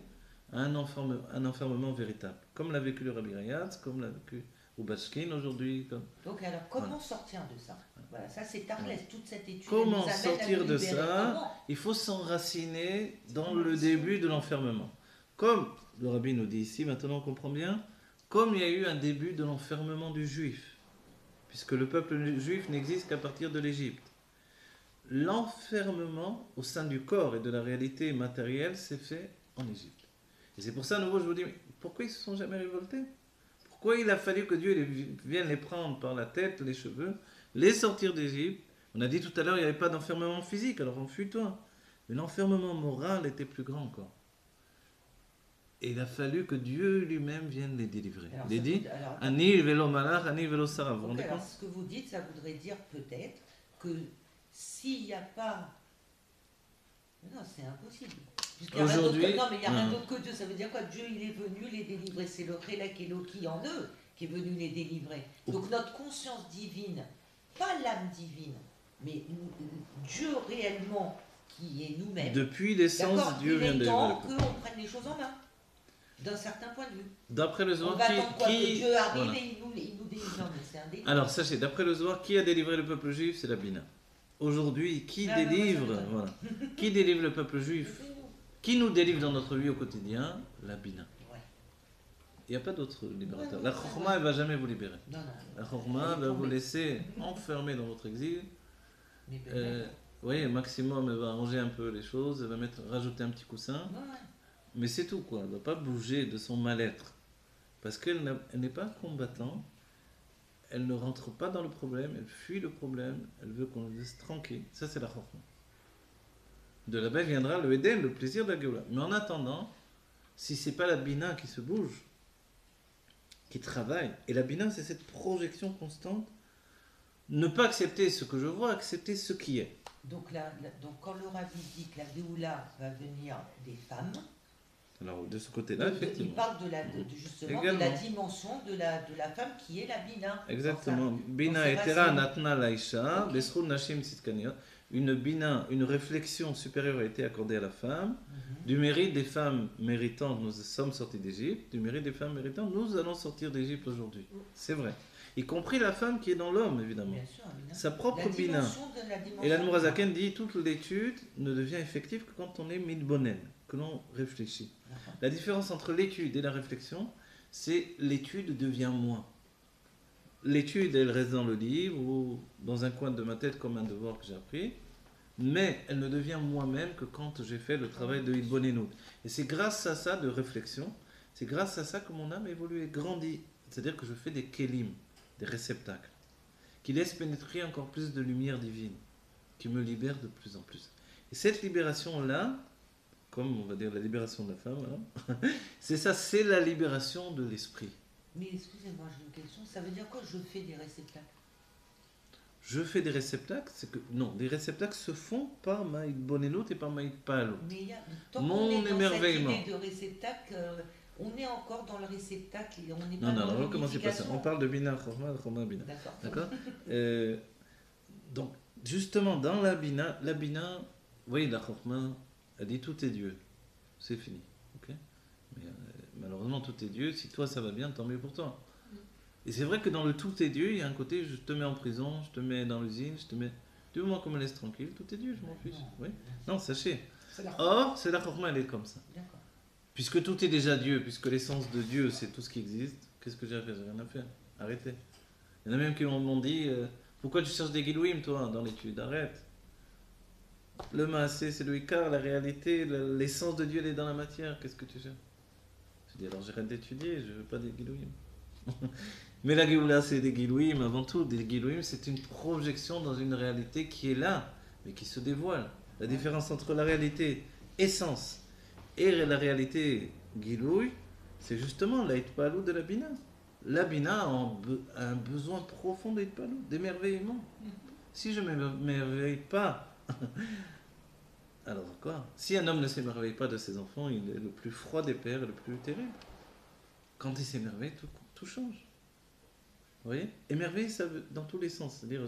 à un enfermement véritable. Comme l'a vécu le Rabbi Rayatz, comme l'a vécu Rubashkin aujourd'hui. Donc alors, comment sortir de ça? Voilà, ça c'est Tarles, toute cette étude. Comment elle nous amène à sortir nous de libérer. ça? Comment? Il faut s'enraciner dans le début de l'enfermement. Comme le Rabbi nous dit ici, maintenant on comprend bien, comme il y a eu un début de l'enfermement du juif, puisque le peuple juif n'existe qu'à partir de l'Égypte. L'enfermement au sein du corps et de la réalité matérielle s'est fait en Égypte. Et c'est pour ça, à nouveau, je vous dis, mais pourquoi ils ne se sont jamais révoltés? Pourquoi il a fallu que Dieu vienne les prendre par la tête, les cheveux, les sortir d'Égypte? On a dit tout à l'heure, il n'y avait pas d'enfermement physique, alors enfuis-toi. Mais l'enfermement moral était plus grand encore. Et il a fallu que Dieu lui-même vienne les délivrer. Alors, Il est dit, alors, Ani velo malach, ani velo sarah. Vous vous ok, rendez alors compte? ce que vous dites, ça voudrait dire peut-être que s'il n'y a pas... Non, c'est impossible. Puisqu'il y a rien d'autre Aujourd'hui, que- non, mais il n'y a rien non. d'autre que Dieu. Ça veut dire quoi? Dieu, il est venu les délivrer. C'est le Chélek Eloki en eux qui est venu les délivrer. Donc notre conscience divine, pas l'âme divine, mais Dieu réellement qui est nous-mêmes. Depuis l'essence, D'accord, Dieu vient il de est temps développer. qu'on prenne les choses en main, d'un certain point de vue. D'après le On Zohar, va attendre quoi? Que Dieu arrive voilà. et il nous délivre. Non, mais c'est un délire. Alors sachez, d'après le Zohar, qui a délivré le peuple juif? C'est la Bina. Aujourd'hui, qui Ah, délivre, moi, ça m'étonne. voilà, qui délivre le peuple juif? Qui nous délivre dans notre vie au quotidien? La Bina. Ouais. Il n'y a pas d'autre libérateur. Ouais, La ouais, Chorma, ouais. elle va jamais vous libérer. Non, non. La Chorma Elle est va vous tombée. laisser enfermé dans votre exil. Mais Oui, maximum, elle va arranger un peu les choses, elle va rajouter un petit coussin. ouais, ouais. Mais c'est tout, quoi. Elle ne va pas bouger de son mal-être. Parce qu'elle n'est pas combattant. Elle ne rentre pas dans le problème. Elle fuit le problème. Elle veut qu'on le laisse tranquille. Ça, c'est la Chorma. De là-bas viendra le Eden, le plaisir de la Géoula. Mais en attendant, si c'est pas la Bina qui se bouge, qui travaille, et la Bina, c'est cette projection constante, ne pas accepter ce que je vois, accepter ce qui est. Donc, donc quand le Rabbi dit que la Géoula va venir des femmes, Alors, de ce côté-là, il effectivement. parle justement de Également. la dimension de la femme qui est la Bina. Exactement. Enfin, Bina dans ses etera racines. natna laisha, Ok. besrou nashim sitkaniot. Une bina, une réflexion supérieure a été accordée à la femme. Du mérite des femmes méritantes, nous sommes sortis d'Égypte. Du mérite des femmes méritantes, nous allons sortir d'Égypte aujourd'hui. C'est vrai. Y compris la femme qui est dans l'homme, évidemment. Bien sûr, la Bina. Sa propre La bina. dimension de la dimension. Et l'Admorazaken dit toute l'étude ne devient effective que quand on est midbonen, que l'on réfléchit. D'accord. La différence entre l'étude et la réflexion, c'est l'étude devient moi. L'étude, elle reste dans le livre ou dans un coin de ma tête comme un devoir que j'ai appris, mais elle ne devient moi-même que quand j'ai fait le travail de Hidbonenout. Et c'est grâce à ça de réflexion, c'est grâce à ça que mon âme évolue et grandit. C'est-à-dire que je fais des kélim, des réceptacles, qui laissent pénétrer encore plus de lumière divine, qui me libèrent de plus en plus. Et cette libération-là, comme on va dire la libération de la femme, hein, c'est ça, c'est la libération de l'esprit. Mais excusez-moi, j'ai une question. Ça veut dire quoi je fais des réceptacles? Je fais des réceptacles, c'est que non, les réceptacles se font par ma bonelot et par ma palo. Mais il y a, tant Mon qu'on est dans émerveillement. cette idée de réceptacle, on est encore dans le réceptacle et on n'est Non, pas non, dans non, recommencez pas ça. l'unification. On parle de bina, chorma, bina. D'accord. D'accord. Donc, justement, dans la bina, vous voyez, la chorma, elle dit tout est Dieu. C'est fini. Ok. Mais malheureusement, tout est Dieu. Si toi ça va bien, tant mieux pour toi. Et c'est vrai que dans le tout est Dieu, il y a un côté je te mets en prison, je te mets dans l'usine, je te mets. Du moment qu'on me laisse tranquille, tout est Dieu, je m'en fiche. Oui. Non, sachez. C'est la Or, c'est la chorma, elle est comme ça. D'accord. Puisque tout est déjà Dieu, puisque l'essence de Dieu, c'est tout ce qui existe, qu'est-ce que j'ai à faire? J'ai rien à faire. Arrêtez. Il y en a même qui m'ont dit pourquoi tu cherches des Gilouim, toi, dans l'étude? Arrête. Le Maasé, c'est le Ikar, la réalité, l'essence de Dieu, elle est dans la matière. Qu'est-ce que tu cherches? Je dis alors j'arrête d'étudier, je veux pas des Gilouim. Mais la Géoula, c'est des Gilouim, avant tout. Des Gilouim, c'est une projection dans une réalité qui est là, mais qui se dévoile. La différence entre la réalité essence et la réalité Gilouï, c'est justement l'Aïtpalou de la Bina. La Bina a un besoin profond d'Aïtpalou, d'émerveillement. Si je ne m'émerveille pas, alors quoi? Si un homme ne s'émerveille pas de ses enfants, il est le plus froid des pères et le plus terrible. Quand il s'émerveille, tout change. Vous voyez? Émerveiller, ça veut, dans tous les sens. C'est-à-dire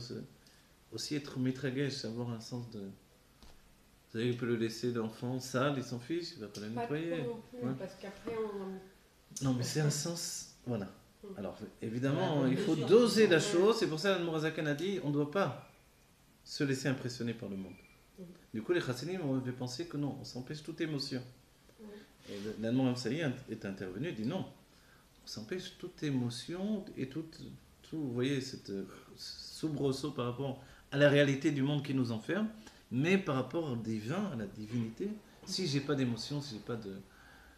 aussi être mitragesh, avoir un sens de... Vous savez, il peut le laisser l'enfant sale, il s'en fiche, il ne va pas le Pas nettoyer. trop non plus, Ouais. parce qu'après on... Non, mais c'est un sens... Voilà. Alors, évidemment, Ouais, il faut mesure. doser la chose. C'est pour ça que Mourazakan a dit, on ne doit pas se laisser impressionner par le monde. Du coup, les chassidim ont pensé que non, on s'empêche toute émotion. Et l'Allemand Amsali est intervenu et dit non, on s'empêche toute émotion et tout, vous voyez, cette soubresaut par rapport à la réalité du monde qui nous enferme, mais par rapport au divin, à la divinité. Si j'ai pas d'émotion, si j'ai pas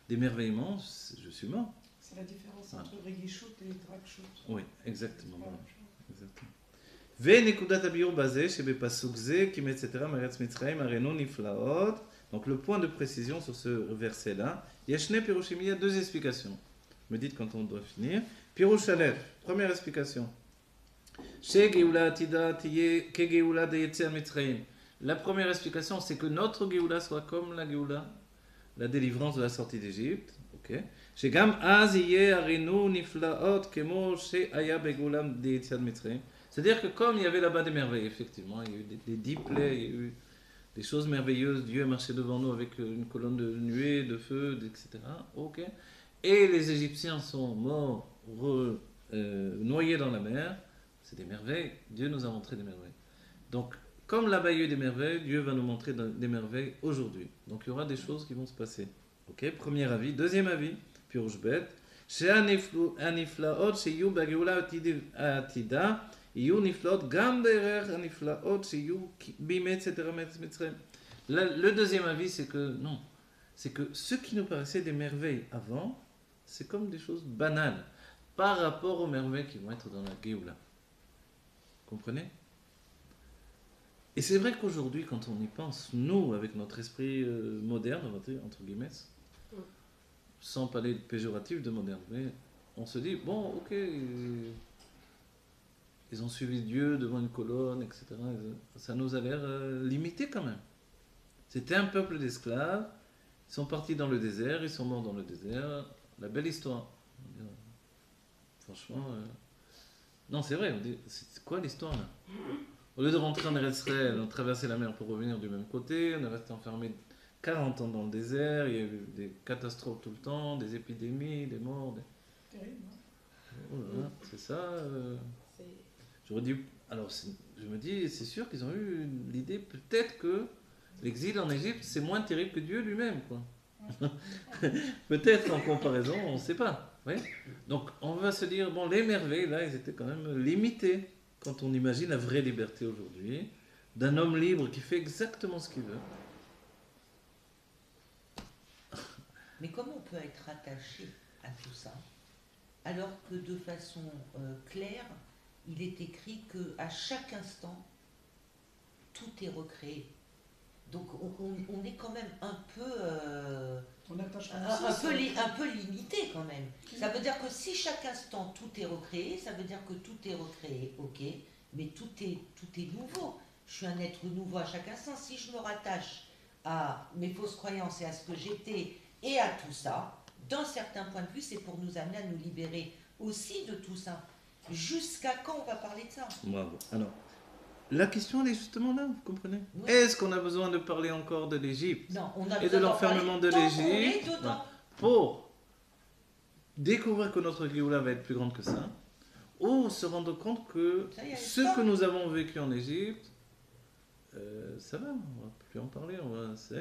d'émerveillement, je suis mort. C'est la différence Voilà. entre Regishut et Dragshut. Oui, exactement. C'est pas la Voilà. même chose. Exactement. ונקודת הביאור בזה שבפסוק זה כי מצאתרה מארץ מצרים הראינו נפלאות. Donc le point de précision sur ce verset là, il y a שני פירושים, il y a deux explications. Me dites quand on doit finir. פירוש א', première explication. שגאולה עתידה תהיה כגאולה דיציאת מצרים. La première explication c'est que notre גאולה soit comme la גאולה, la délivrance de la sortie d'Égypte. Ok. שגם אז יהיה הראינו נפלאות כמו שהיה בגאולה דיציאת מצרים. C'est-à-dire que comme il y avait là-bas des merveilles, effectivement, il y a eu des 10 plaies, il y a eu des choses merveilleuses, Dieu est marché devant nous avec une colonne de nuée, de feu, etc. Ok. Et les Égyptiens sont morts, noyés dans la mer, c'est des merveilles, Dieu nous a montré des merveilles. Donc, comme là-bas il y a eu des merveilles, Dieu va nous montrer des merveilles aujourd'hui. Donc il y aura des choses qui vont se passer. Ok. Premier avis. Deuxième avis, Pirouche bête. שהנפלאות שיהיו בגאולה העתידה יהיו נפלאות גם דרך הנפלאות שיהיו בימי צאתרה מארץ מצרים. Le deuxième avis, c'est que non. C'est que ce qui nous paraissait des merveilles avant, c'est comme des choses banales par rapport aux merveilles qui vont être dans la Géoula. Comprenez? Et c'est vrai qu'aujourd'hui, quand on y pense, nous, avec notre esprit moderne, on va dire, entre guillemets, sans parler de péjoratif, de moderne, mais on se dit, bon, ok, ils ont suivi Dieu devant une colonne, etc. Ça nous a l'air limité quand même. C'était un peuple d'esclaves, ils sont partis dans le désert, ils sont morts dans le désert, la belle histoire. Franchement, non, c'est vrai, on dit, c'est quoi l'histoire là? Au lieu de rentrer en Israël, on traversait la mer pour revenir du même côté, on est resté enfermé 40 ans dans le désert, il y a eu des catastrophes tout le temps, des épidémies, des morts. Terrible, Oh là là, c'est ça. J'aurais dit. Alors, je me dis, c'est sûr qu'ils ont eu l'idée, peut-être que l'exil en Égypte, c'est moins terrible que Dieu lui-même, quoi. Peut-être en comparaison, on ne sait pas. Oui. Donc, on va se dire, bon, les merveilles, là, ils étaient quand même limités. Quand on imagine la vraie liberté aujourd'hui, d'un homme libre qui fait exactement ce qu'il veut. Mais comment on peut être attaché à tout ça, alors que de façon claire, il est écrit qu'à chaque instant, tout est recréé. Donc on est quand même un peu, un peu limité quand même. Ça veut dire que si chaque instant tout est recréé, ça veut dire que tout est recréé, ok, mais tout est nouveau. Je suis un être nouveau à chaque instant. Si je me rattache à mes fausses croyances et à ce que j'étais et à tout ça, d'un certain point de vue, c'est pour nous amener à nous libérer aussi de tout ça. Jusqu'à quand on va parler de ça? Bravo. Alors, la question, elle est justement là, vous comprenez? Oui. Est-ce qu'on a besoin de parler encore de l'Égypte Non, on a et de besoin d'en l'enfermement de parler tant qu'on est l'Égypte dedans. pour découvrir que notre Géoula va être plus grande que ça, ou se rendre compte que Ça y est, ce stop. que nous avons vécu en Égypte, ça va, on va plus en parler.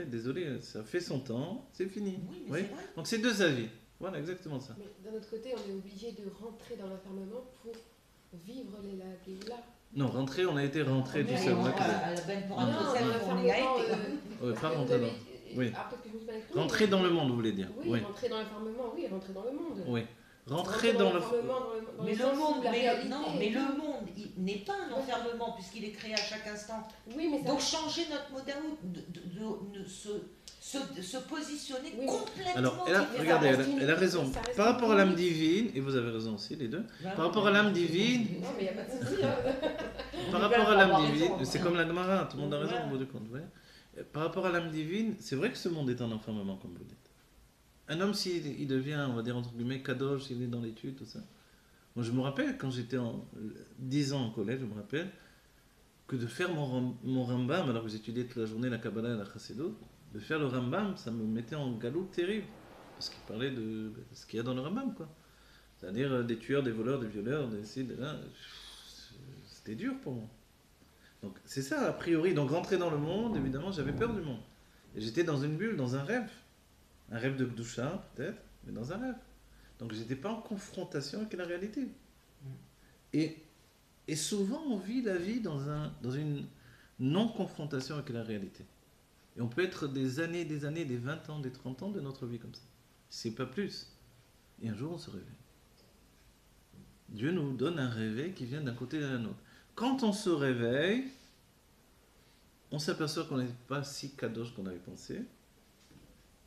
Désolé, ça fait son temps, c'est fini. Oui, mais Oui. c'est vrai. Donc c'est deux avis. Voilà, exactement ça. Mais d'un autre côté, on est obligé de rentrer dans l'enfermement pour vivre les Géoula. Non, on a été rentré tout Mais seul. on- là, à la benne pour Non, un dans hôtel, on y a l'enfermement. été. Ouais, pas vous rentrer avez- dans. Oui. Ah, peut-être que je me suis mal exprimée, Rentrer mais- dans le monde, vous voulez dire. Oui, rentrer dans l'enfermement, oui, rentrer dans le monde. Oui. Rentrer dans le. l'enfermement, dans Mais le sens monde, où la réalité non, est- mais le monde, il n'est pas un enfermement puisqu'il est créé à chaque instant. Oui, mais ça. Donc changer notre mode de se positionner Oui, mais- complètement. Alors, ça regardez, reste elle a une- raison. ça reste Par une rapport à l'âme limite. divine, et vous avez raison aussi, les deux. Bah, Par rapport à l'âme divine, Non, mais il n'y a pas de souci. Hein. par est rapport bien à l'âme d'avoir divine, raison, c'est hein. comme la Gemara, tout le monde a raison Voilà. au bout du compte. Vous voyez. Par rapport à l'âme divine, c'est vrai que ce monde est un enfermement, comme vous dites. Un homme, s'il devient, on va dire entre guillemets, kadosh, s'il est dans l'étude, tout ça. Moi, je me rappelle, quand j'étais 10 ans en collège, je me rappelle que de faire mon Rambam, alors que j'étudiais toute la journée la Kabbalah et la Chassidut, de faire le Rambam, ça me mettait en galoute terrible. Parce qu'il parlait de ce qu'il y a dans le Rambam, quoi. C'est-à-dire des tueurs, des voleurs, des violeurs, des ci, des là. C'était dur pour moi. Donc c'est ça, a priori. Donc rentrer dans le monde, évidemment, j'avais peur du monde. Et j'étais dans une bulle, dans un rêve. Un rêve de Gdusha, peut-être, mais dans un rêve. Donc j'étais pas en confrontation avec la réalité. Et souvent, on vit la vie dans une non-confrontation avec la réalité. Et on peut être des années, des 20 ans, des 30 ans de notre vie comme ça. C'est pas plus. Et un jour, on se réveille. Dieu nous donne un réveil qui vient d'un côté et d'un autre. Quand on se réveille, on s'aperçoit qu'on n'est pas si kadosh qu'on avait pensé.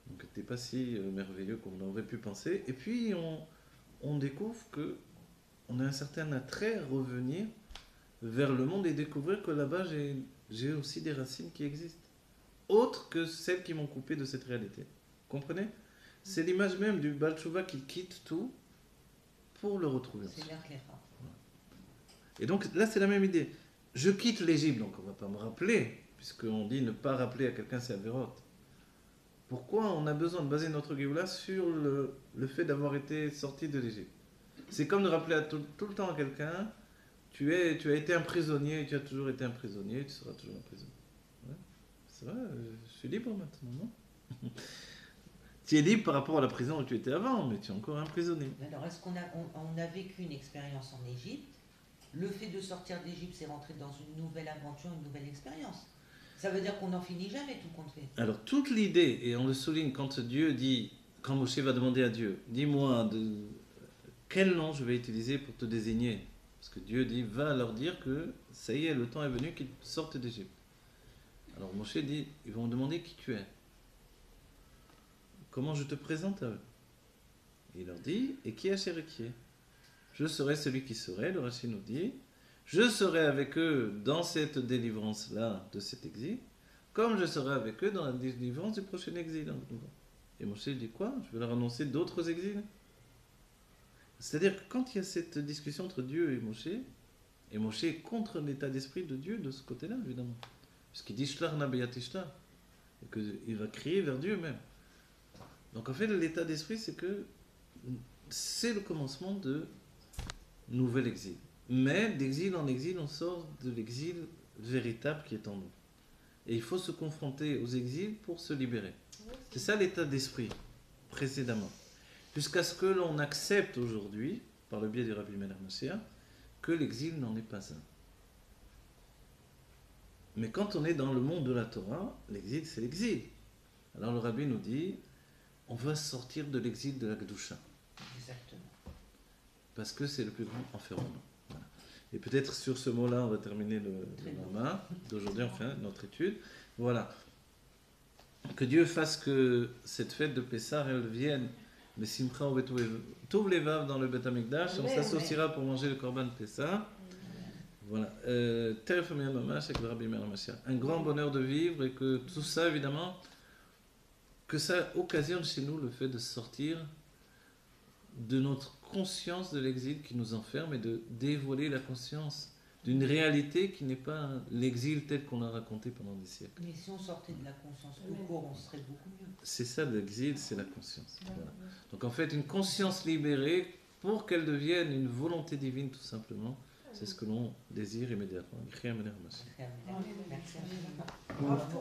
Donc, n'était pas si merveilleux qu'on aurait pu penser. Et puis, on découvre que on a un certain attrait à revenir vers le monde et découvrir que là-bas, j'ai aussi des racines qui existent. Autres que celles qui m'ont coupé de cette réalité. Comprenez? C'est l'image même du Baal Tshuva qui quitte tout pour le retrouver. C'est l'air clair. Et donc là, c'est la même idée. Je quitte l'Égypte, donc on ne va pas me rappeler, puisqu'on dit ne pas rappeler à quelqu'un c'est Averot. Pourquoi on a besoin de baser notre Géoula sur le fait d'avoir été sorti de l'Égypte? C'est comme de rappeler tout le temps à quelqu'un, tu as été un prisonnier, tu as toujours été un prisonnier, tu seras toujours un prisonnier. Ouais. C'est vrai, je suis libre maintenant, non? Tu es libre par rapport à la prison où tu étais avant, mais tu es encore un prisonnier. Alors, est-ce qu'on a vécu une expérience en Égypte? Le fait de sortir d'Égypte, c'est rentrer dans une nouvelle aventure, une nouvelle expérience. Ça veut dire qu'on n'en finit jamais tout compte fait. Alors, toute l'idée, et on le souligne quand Dieu dit, quand Moshe va demander à Dieu, dis-moi quel nom je vais utiliser pour te désigner. Parce que Dieu dit, va leur dire que ça y est, le temps est venu qu'ils sortent d'Égypte. Alors Moshe dit, ils vont me demander qui tu es. Comment je te présente à eux? Et il leur dit, et qui est qui est? Je serai celui qui serait, le Rashi nous dit, je serai avec eux dans cette délivrance-là de cet exil, comme je serai avec eux dans la délivrance du prochain exil. Et Moshe dit quoi? Je vais leur annoncer d'autres exils. C'est-à-dire que quand il y a cette discussion entre Dieu et Moshe est contre l'état d'esprit de Dieu de ce côté-là, évidemment. Parce qu'il dit Shlar na beyatishla, et qu'il va crier vers Dieu même. Donc en fait, l'état d'esprit, c'est que c'est le commencement de nouvel exil. Mais d'exil en exil, on sort de l'exil véritable qui est en nous. Et il faut se confronter aux exils pour se libérer. C'est ça l'état d'esprit, précédemment. Jusqu'à ce que l'on accepte aujourd'hui, par le biais du Rabbi Meir Mashiach, que l'exil n'en est pas un. Mais quand on est dans le monde de la Torah, l'exil c'est l'exil. Alors le Rabbi nous dit, on va sortir de l'exil de la Kedusha. Exactement. Parce que c'est le plus grand enfermement. Voilà. Et peut-être sur ce mot-là, on va terminer le Rama d'aujourd'hui, enfin, notre étude. Voilà. Que Dieu fasse que cette fête de Pessah, elle vienne, mais Simcha ou Tov Levav dans le Beth Amikdash, on s'associera pour manger le Korban de Pessah. Voilà. Teref Miyam Mamash avec le Rabbi Meir Mashiach. Un grand bonheur de vivre et que tout ça, évidemment, que ça occasionne chez nous le fait de sortir de notre conscience de l'exil qui nous enferme et de dévoiler la conscience d'une réalité qui n'est pas l'exil tel qu'on l'a raconté pendant des siècles. Mais si on sortait de la conscience tout court, on serait beaucoup mieux. C'est ça l'exil, c'est la conscience. Voilà. Donc en fait, une conscience libérée pour qu'elle devienne une volonté divine tout simplement, C'est ce que l'on désire immédiatement. Merci infiniment. Bravo.